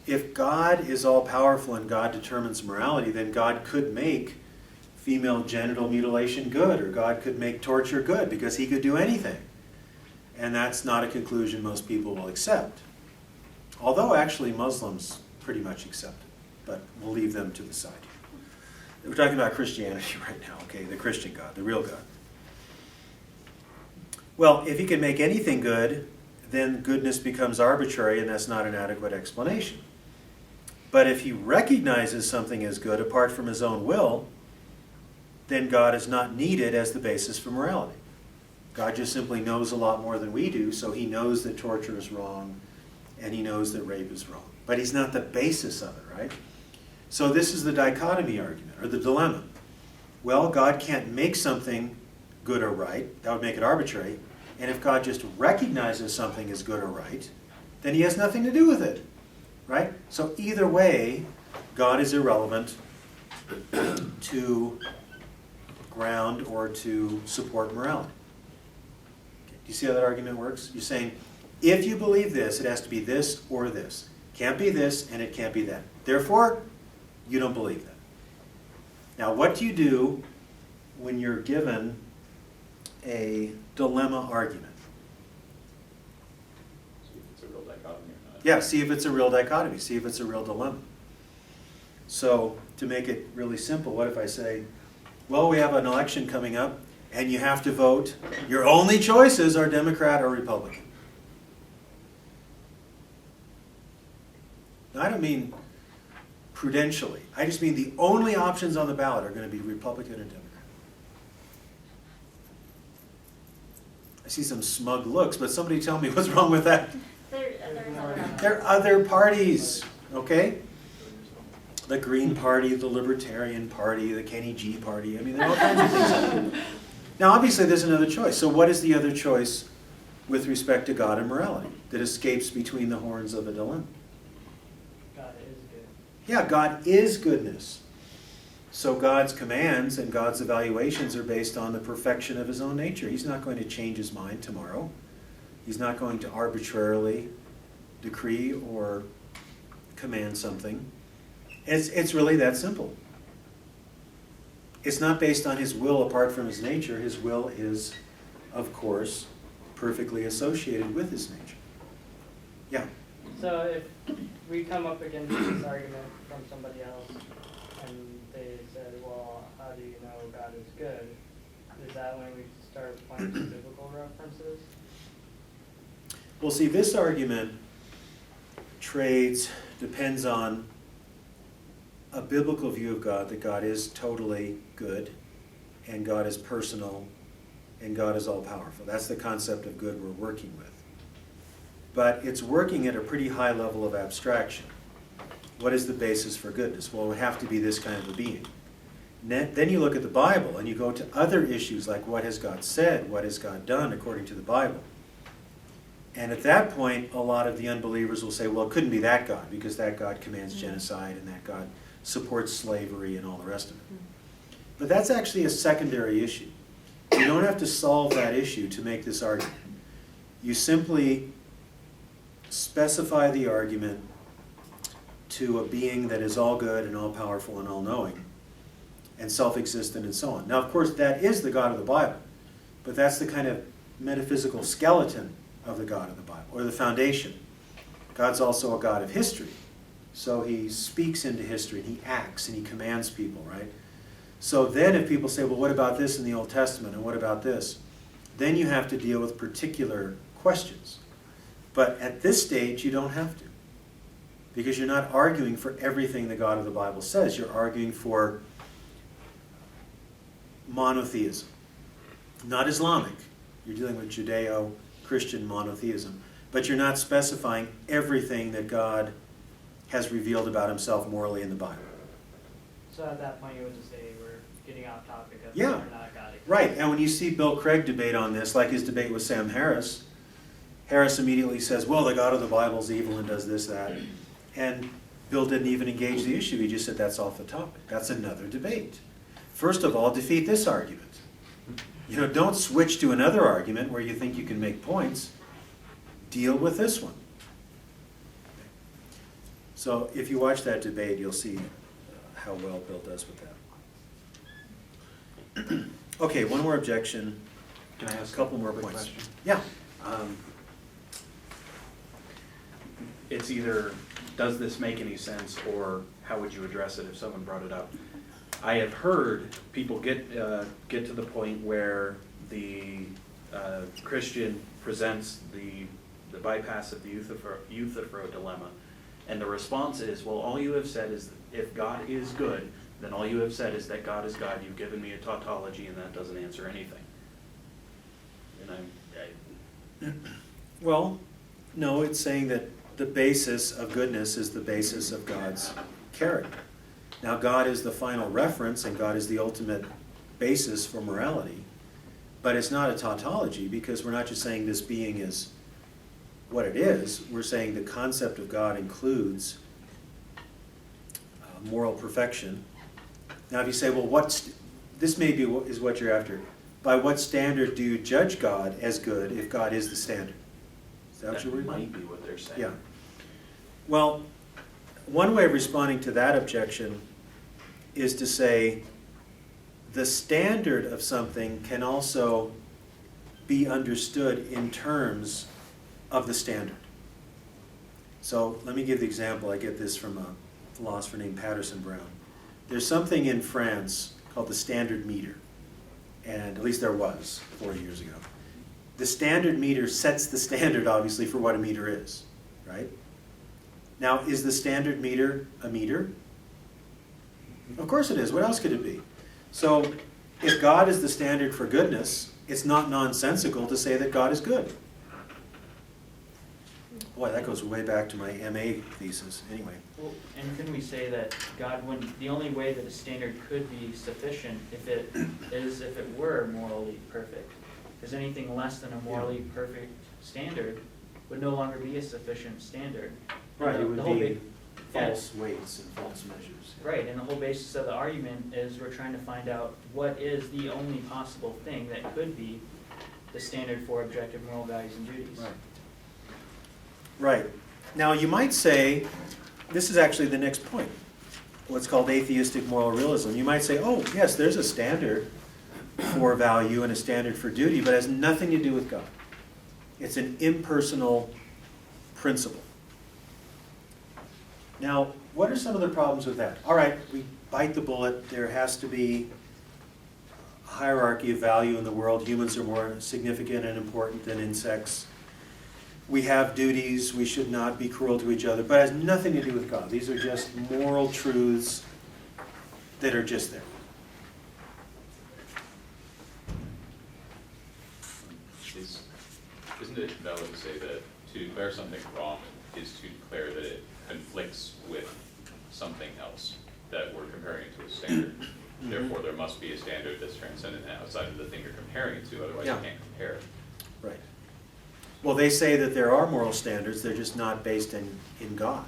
if God is all-powerful and God determines morality, then God could make female genital mutilation good, or God could make torture good, because he could do anything. And that's not a conclusion most people will accept. Although actually Muslims pretty much accept it, but we'll leave them to the side. We're talking about Christianity right now, okay? The Christian God, the real God. Well, if he can make anything good, then goodness becomes arbitrary, and that's not an adequate explanation. But if he recognizes something as good apart from his own will, then God is not needed as the basis for morality. God just simply knows a lot more than we do, so he knows that torture is wrong, and he knows that rape is wrong. But he's not the basis of it, right? So this is the dichotomy argument, or the dilemma. Well, God can't make something good or right. That would make it arbitrary. And if God just recognizes something as good or right, then he has nothing to do with it, right? So either way, God is irrelevant to ground or to support morality. Okay. Do you see how that argument works? You're saying, if you believe this, it has to be this or this. Can't be this and it can't be that. Therefore, you don't believe that. Now, what do you do when you're given a dilemma argument? See if it's a real dichotomy or not. Yeah, see if it's a real dichotomy. See if it's a real dilemma. So, to make it really simple, what if I say, well, we have an election coming up, and you have to vote. Your only choices are Democrat or Republican. Now, I don't mean prudentially. I just mean the only options on the ballot are going to be Republican and Democrat. I see some smug looks, but somebody tell me what's wrong with that. There's other There are other parties, okay? The Green Party, the Libertarian Party, the Kenny G Party. I mean, there are all kinds of things. Now, obviously, there's another choice. So what is the other choice with respect to God and morality that escapes between the horns of a dilemma? God is good. Yeah, God is goodness. So God's commands and God's evaluations are based on the perfection of his own nature. He's not going to change his mind tomorrow. He's not going to arbitrarily decree or command something. It's really that simple. It's not based on his will apart from his nature. His will is, of course, perfectly associated with his nature. Yeah. So if we come up against this argument from somebody else and they said, well, how do you know God is good? Is that when we start pointing to biblical references? Well, see, this argument depends on a biblical view of God, that God is totally good, and God is personal, and God is all-powerful. That's the concept of good we're working with. But it's working at a pretty high level of abstraction. What is the basis for goodness? Well, it would have to be this kind of a being. Then you look at the Bible, and you go to other issues like what has God said, what has God done according to the Bible. And at that point, a lot of the unbelievers will say, well, it couldn't be that God, because that God commands genocide, and that God supports slavery and all the rest of it. But that's actually a secondary issue. You don't have to solve that issue to make this argument. You simply specify the argument to a being that is all good and all powerful and all knowing and self-existent and so on. Now, of course, that is the God of the Bible, but that's the kind of metaphysical skeleton of the God of the Bible, or the foundation. God's also a God of history, so he speaks into history, and he acts, and he commands people, right? So then if people say, well, what about this in the Old Testament, and what about this? Then you have to deal with particular questions. But at this stage, you don't have to, because you're not arguing for everything the God of the Bible says. You're arguing for monotheism, not Islamic. You're dealing with Judeo-Christian monotheism, but you're not specifying everything that God has revealed about himself morally in the Bible. So at that point, you would just say we're getting off topic of Yeah. whether or not God exists. Right, and when you see Bill Craig debate on this, like his debate with Sam Harris, Harris immediately says, well, the God of the Bible is evil and does this, that. And Bill didn't even engage the issue. He just said, that's off the topic. That's another debate. First of all, defeat this argument. You know, don't switch to another argument where you think you can make points. Deal with this one. So if you watch that debate, you'll see how well Bill does with that. Okay, one more objection. Can I ask A couple more quick points. question? Yeah. It's either, does this make any sense, or how would you address it if someone brought it up? I have heard people get to the point where the Christian presents the bypass of the Euthyphro dilemma, and the response is, well, all you have said is that if God is good, then all you have said is that God is God. You've given me a tautology, and that doesn't answer anything. And Well, no, it's saying that the basis of goodness is the basis of God's character. Now, God is the final reference, and God is the ultimate basis for morality, but it's not a tautology, because we're not just saying this being is what it is. We're saying the concept of God includes moral perfection. Now, if you say, well, this maybe is what you're after. By what standard do you judge God as good if God is the standard? Is that what you're worried about? might be what they're saying. Yeah. Well, one way of responding to that objection is to say the standard of something can also be understood in terms of the standard. So let me give the example. I get this from a philosopher named Patterson Brown. There's something in France called the standard meter, and at least there was 40 years ago. The standard meter sets the standard, obviously, for what a meter is, right? Now, is the standard meter a meter? Of course it is. What else could it be? So, if God is the standard for goodness, it's not nonsensical to say that God is good. Boy, that goes way back to my MA thesis. Anyway. Well, and couldn't we say that God wouldn't, the only way that a standard could be sufficient if it were morally perfect? Because anything less than a morally perfect standard would no longer be a sufficient standard. Right, it The would whole be yeah. false weights and false measures. Right, and the whole basis of the argument is we're trying to find out what is the only possible thing that could be the standard for objective moral values and duties. Right. Right. Now, you might say, this is actually the next point, what's called atheistic moral realism. You might say, oh, yes, there's a standard for value and a standard for duty, but it has nothing to do with God. It's an impersonal principle. Now, what are some of the problems with that? All right, we bite the bullet. There has to be a hierarchy of value in the world. Humans are more significant and important than insects. We have duties. We should not be cruel to each other, but it has nothing to do with God. These are just moral truths that are just there. Isn't it valid to say that to declare something wrong is to declare that it conflicts with something else, that we're comparing it to a standard? Therefore, there must be a standard that's transcendent and outside of the thing you're comparing it to, otherwise you can't compare it. Right. Well, they say that there are moral standards, they're just not based in God.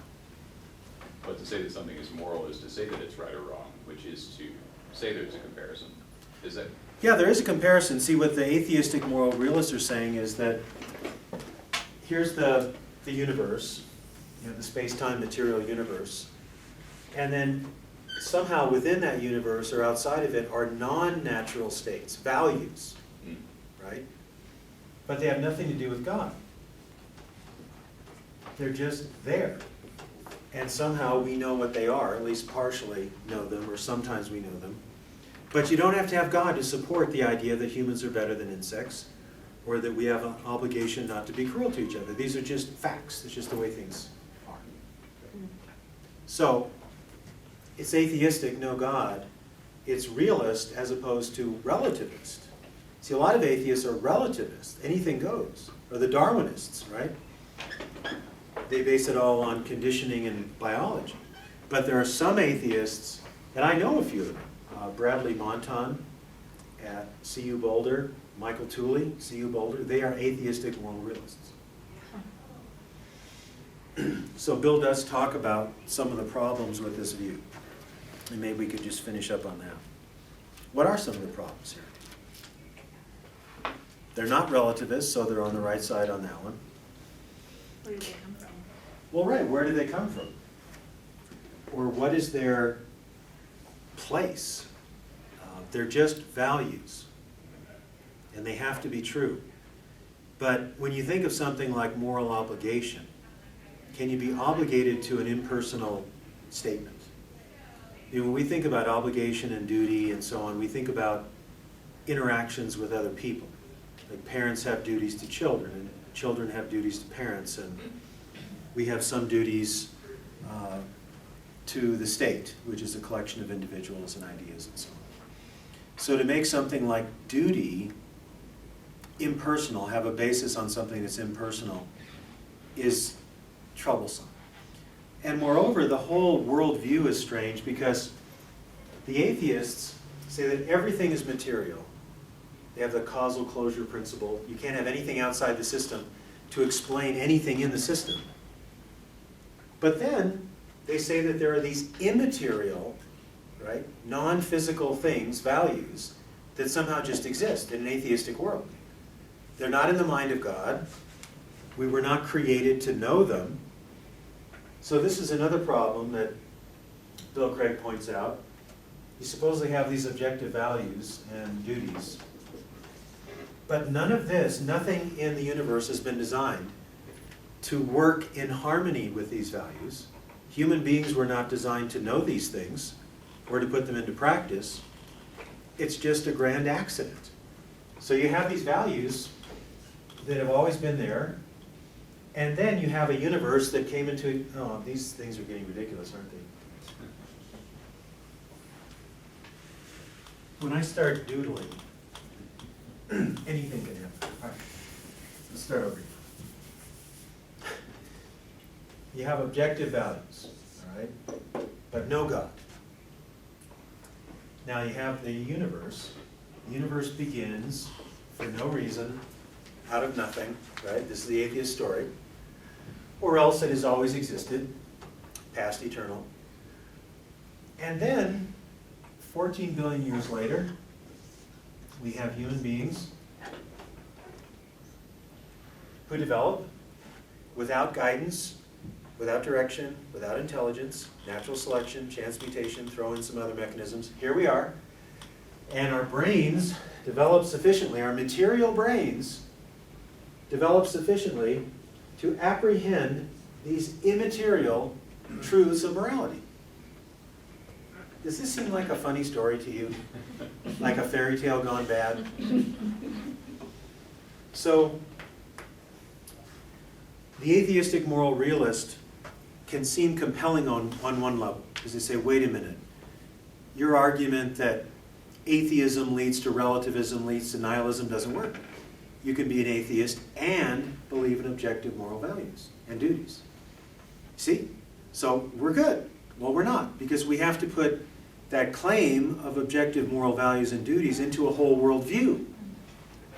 But to say that something is moral is to say that it's right or wrong, which is to say there's a comparison. Is that? Yeah, there is a comparison. See, what the atheistic moral realists are saying is that here's the universe, the space-time material universe, and then somehow within that universe or outside of it are non-natural states, values, right? But they have nothing to do with God. They're just there. And somehow we know what they are, at least partially know them, or sometimes we know them. But you don't have to have God to support the idea that humans are better than insects, or that we have an obligation not to be cruel to each other. These are just facts. It's just the way things are. So, it's atheistic, no God. It's realist as opposed to relativist. See, a lot of atheists are relativists. Anything goes. Or the Darwinists, right? They base it all on conditioning and biology. But there are some atheists, and I know a few of them. Bradley Monton at CU Boulder, Michael Tooley, CU Boulder. They are atheistic moral realists. So Bill does talk about some of the problems with this view. And maybe we could just finish up on that. What are some of the problems here? They're not relativists, so they're on the right side on that one. Where do they come from? Well, right, where do they come from? Or what is their place? They're just values, and they have to be true. But when you think of something like moral obligation, can you be obligated to an impersonal statement? When we think about obligation and duty and so on, we think about interactions with other people. Like parents have duties to children, and children have duties to parents, and we have some duties to the state, which is a collection of individuals and ideas and so on. So to make something like duty impersonal, have a basis on something that's impersonal, is troublesome. And moreover, the whole worldview is strange because the atheists say that everything is material. They have the causal closure principle. You can't have anything outside the system to explain anything in the system. But then they say that there are these immaterial, right, non-physical things, values, that somehow just exist in an atheistic world. They're not in the mind of God. We were not created to know them. So this is another problem that Bill Craig points out. You supposedly have these objective values and duties. But none of this, nothing in the universe has been designed to work in harmony with these values. Human beings were not designed to know these things or to put them into practice. It's just a grand accident. So you have these values that have always been there, and then you have a universe that came into, oh, these things are getting ridiculous, aren't they? When I start doodling, anything can happen. All right, let's start over. You have objective values, all right, but no God. Now you have the universe. The universe begins for no reason, out of nothing, right? This is the atheist story. Or else it has always existed, past eternal. And then, 14 billion years later, we have human beings who develop without guidance, without direction, without intelligence, natural selection, chance mutation, throw in some other mechanisms. Here we are. And our brains develop sufficiently, our material brains develop sufficiently to apprehend these immaterial truths of morality. Does this seem like a funny story to you? Like a fairy tale gone bad? So, the atheistic moral realist can seem compelling on one level, because they say, wait a minute, your argument that atheism leads to relativism, leads to nihilism doesn't work. You can be an atheist and believe in objective moral values and duties. See? So we're good. Well, we're not, because we have to put that claim of objective moral values and duties into a whole worldview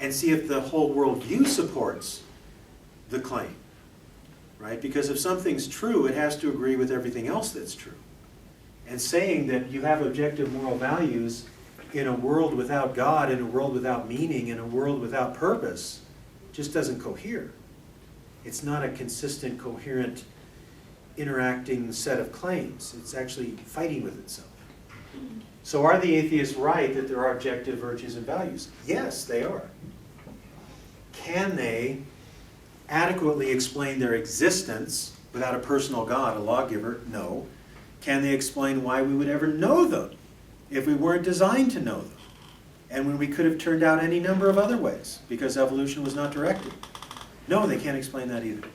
and see if the whole worldview supports the claim. right? Because if something's true, it has to agree with everything else that's true. And saying that you have objective moral values in a world without God, in a world without meaning, in a world without purpose, just doesn't cohere. It's not a consistent, coherent, interacting set of claims. It's actually fighting with itself. So are the atheists right that there are objective virtues and values? Yes, they are. Can they adequately explain their existence without a personal God, a lawgiver? No. Can they explain why we would ever know them if we weren't designed to know them? And when we could have turned out any number of other ways because evolution was not directed? No, they can't explain that either.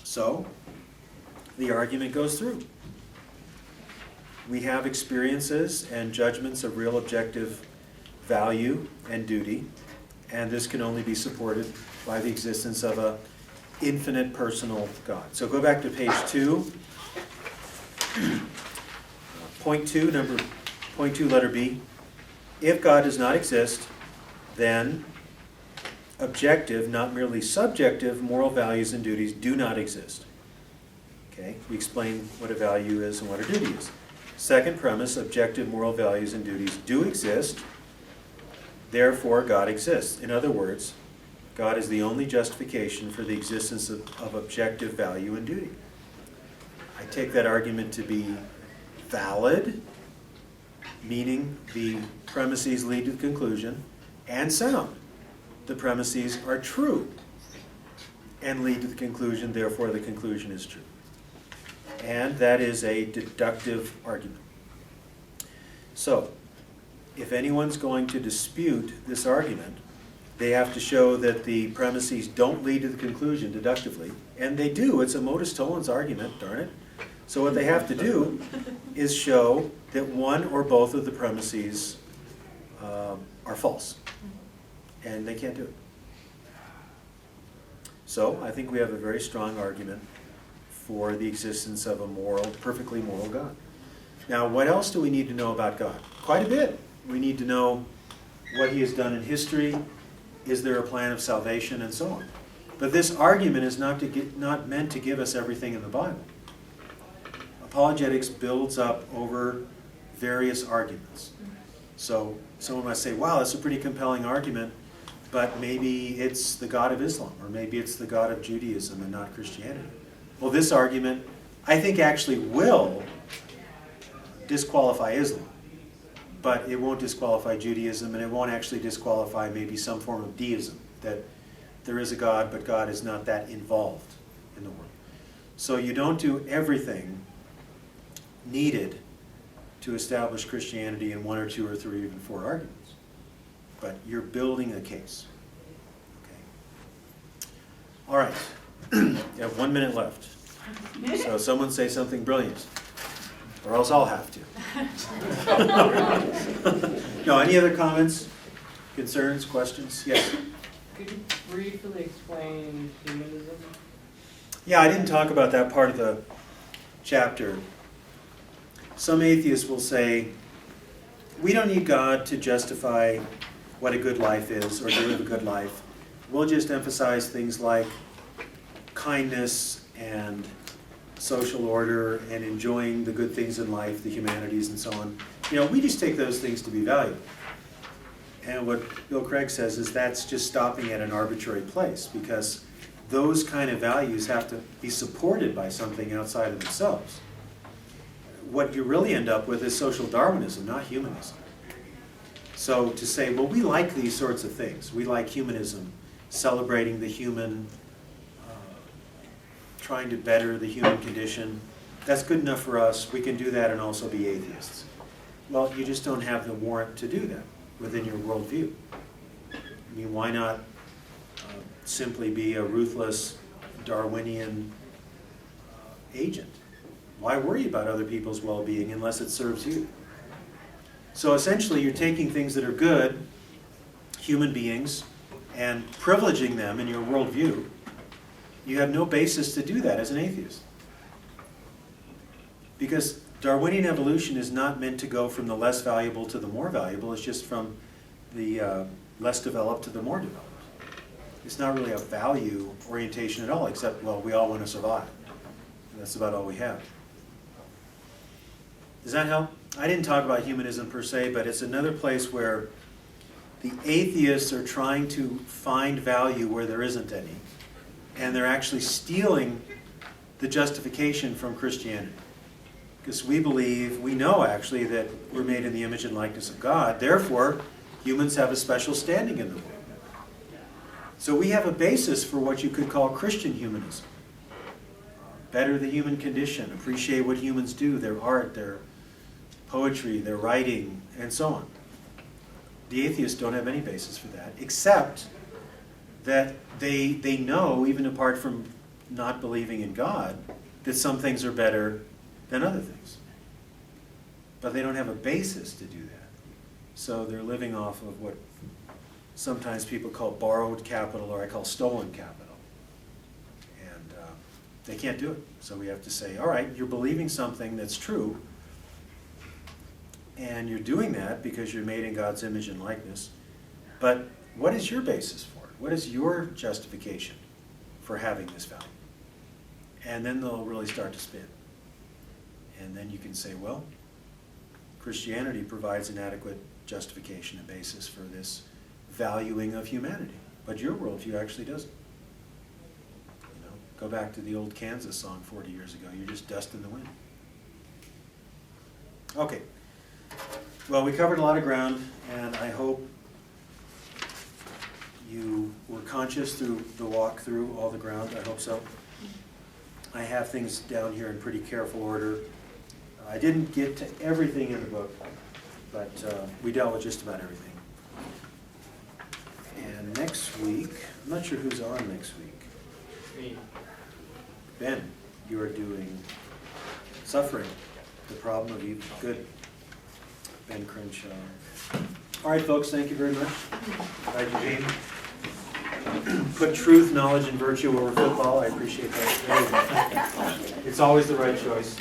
So, the argument goes through. We have experiences and judgments of real objective value and duty, and this can only be supported by the existence of an infinite personal God. So go back to page 2. Point 2, letter B. If God does not exist, then objective, not merely subjective, moral values and duties do not exist. Okay, we explain what a value is and what a duty is. Second premise, objective moral values and duties do exist, therefore God exists. In other words, God is the only justification for the existence of objective value and duty. I take that argument to be valid, meaning the premises lead to the conclusion, and sound. The premises are true and lead to the conclusion, therefore the conclusion is true. And that is a deductive argument. So, if anyone's going to dispute this argument, they have to show that the premises don't lead to the conclusion deductively, and they do. It's a modus tollens argument, darn it. So what they have to do is show that one or both of the premises are false, and they can't do it. So I think we have a very strong argument for the existence of a moral, perfectly moral God. Now, what else do we need to know about God? Quite a bit. We need to know what he has done in history, is there a plan of salvation, and so on. But this argument is not meant to give us everything in the Bible. Apologetics builds up over various arguments. So someone might say, wow, that's a pretty compelling argument, but maybe it's the God of Islam, or maybe it's the God of Judaism and not Christianity. Well, this argument, I think, actually will disqualify Islam, but it won't disqualify Judaism, and it won't actually disqualify maybe some form of deism, that there is a God, but God is not that involved in the world. So you don't do everything needed to establish Christianity in 1 or 2 or 3 or even 4 arguments, but you're building a case. Okay. All right. You have 1 minute left. So someone say something brilliant, or else I'll have to. No, any other comments, concerns, questions? Yes? Could you briefly explain humanism? Yeah, I didn't talk about that part of the chapter. Some atheists will say, we don't need God to justify what a good life is or to live a good life. We'll just emphasize things like kindness and social order and enjoying the good things in life, the humanities and so on. You know, we just take those things to be valuable. And what Bill Craig says is that's just stopping at an arbitrary place, because those kind of values have to be supported by something outside of themselves. What you really end up with is social Darwinism, not humanism. So to say, well, we like these sorts of things. We like humanism, celebrating the human, trying to better the human condition. That's good enough for us. We can do that and also be atheists. Well, you just don't have the warrant to do that within your worldview. I mean, why not simply be a ruthless Darwinian agent? Why worry about other people's well-being unless it serves you? So essentially, you're taking things that are good, human beings, and privileging them in your worldview. You have no basis to do that as an atheist. Because Darwinian evolution is not meant to go from the less valuable to the more valuable. It's just from the less developed to the more developed. It's not really a value orientation at all, except, well, we all want to survive. And that's about all we have. Does that help? I didn't talk about humanism per se, but it's another place where the atheists are trying to find value where there isn't any. And they're actually stealing the justification from Christianity. Because we believe, we know actually, that we're made in the image and likeness of God. Therefore, humans have a special standing in the world. So we have a basis for what you could call Christian humanism. Better the human condition, appreciate what humans do, their art, their poetry, their writing, and so on. The atheists don't have any basis for that, except that they know, even apart from not believing in God, that some things are better than other things. But they don't have a basis to do that. So they're living off of what sometimes people call borrowed capital, or I call stolen capital. And they can't do it. So we have to say, all right, you're believing something that's true, and you're doing that because you're made in God's image and likeness. But what is your basis for it? What is your justification for having this value? And then they'll really start to spin. And then you can say, well, Christianity provides an adequate justification and basis for this valuing of humanity. But your worldview actually doesn't. You know, go back to the old Kansas song 40 years ago. You're just dust in the wind. Okay. Well, we covered a lot of ground, and I hope you were conscious through the walk through all the ground. I hope so. I have things down here in pretty careful order. I didn't get to everything in the book, but we dealt with just about everything. And next week, I'm not sure who's on next week. Me. Ben, you are doing Suffering, the Problem of Evil. Good. Ben Crenshaw. All right, folks, thank you very much. Bye, Eugene. Put truth, knowledge, and virtue over football. I appreciate that. It's always the right choice.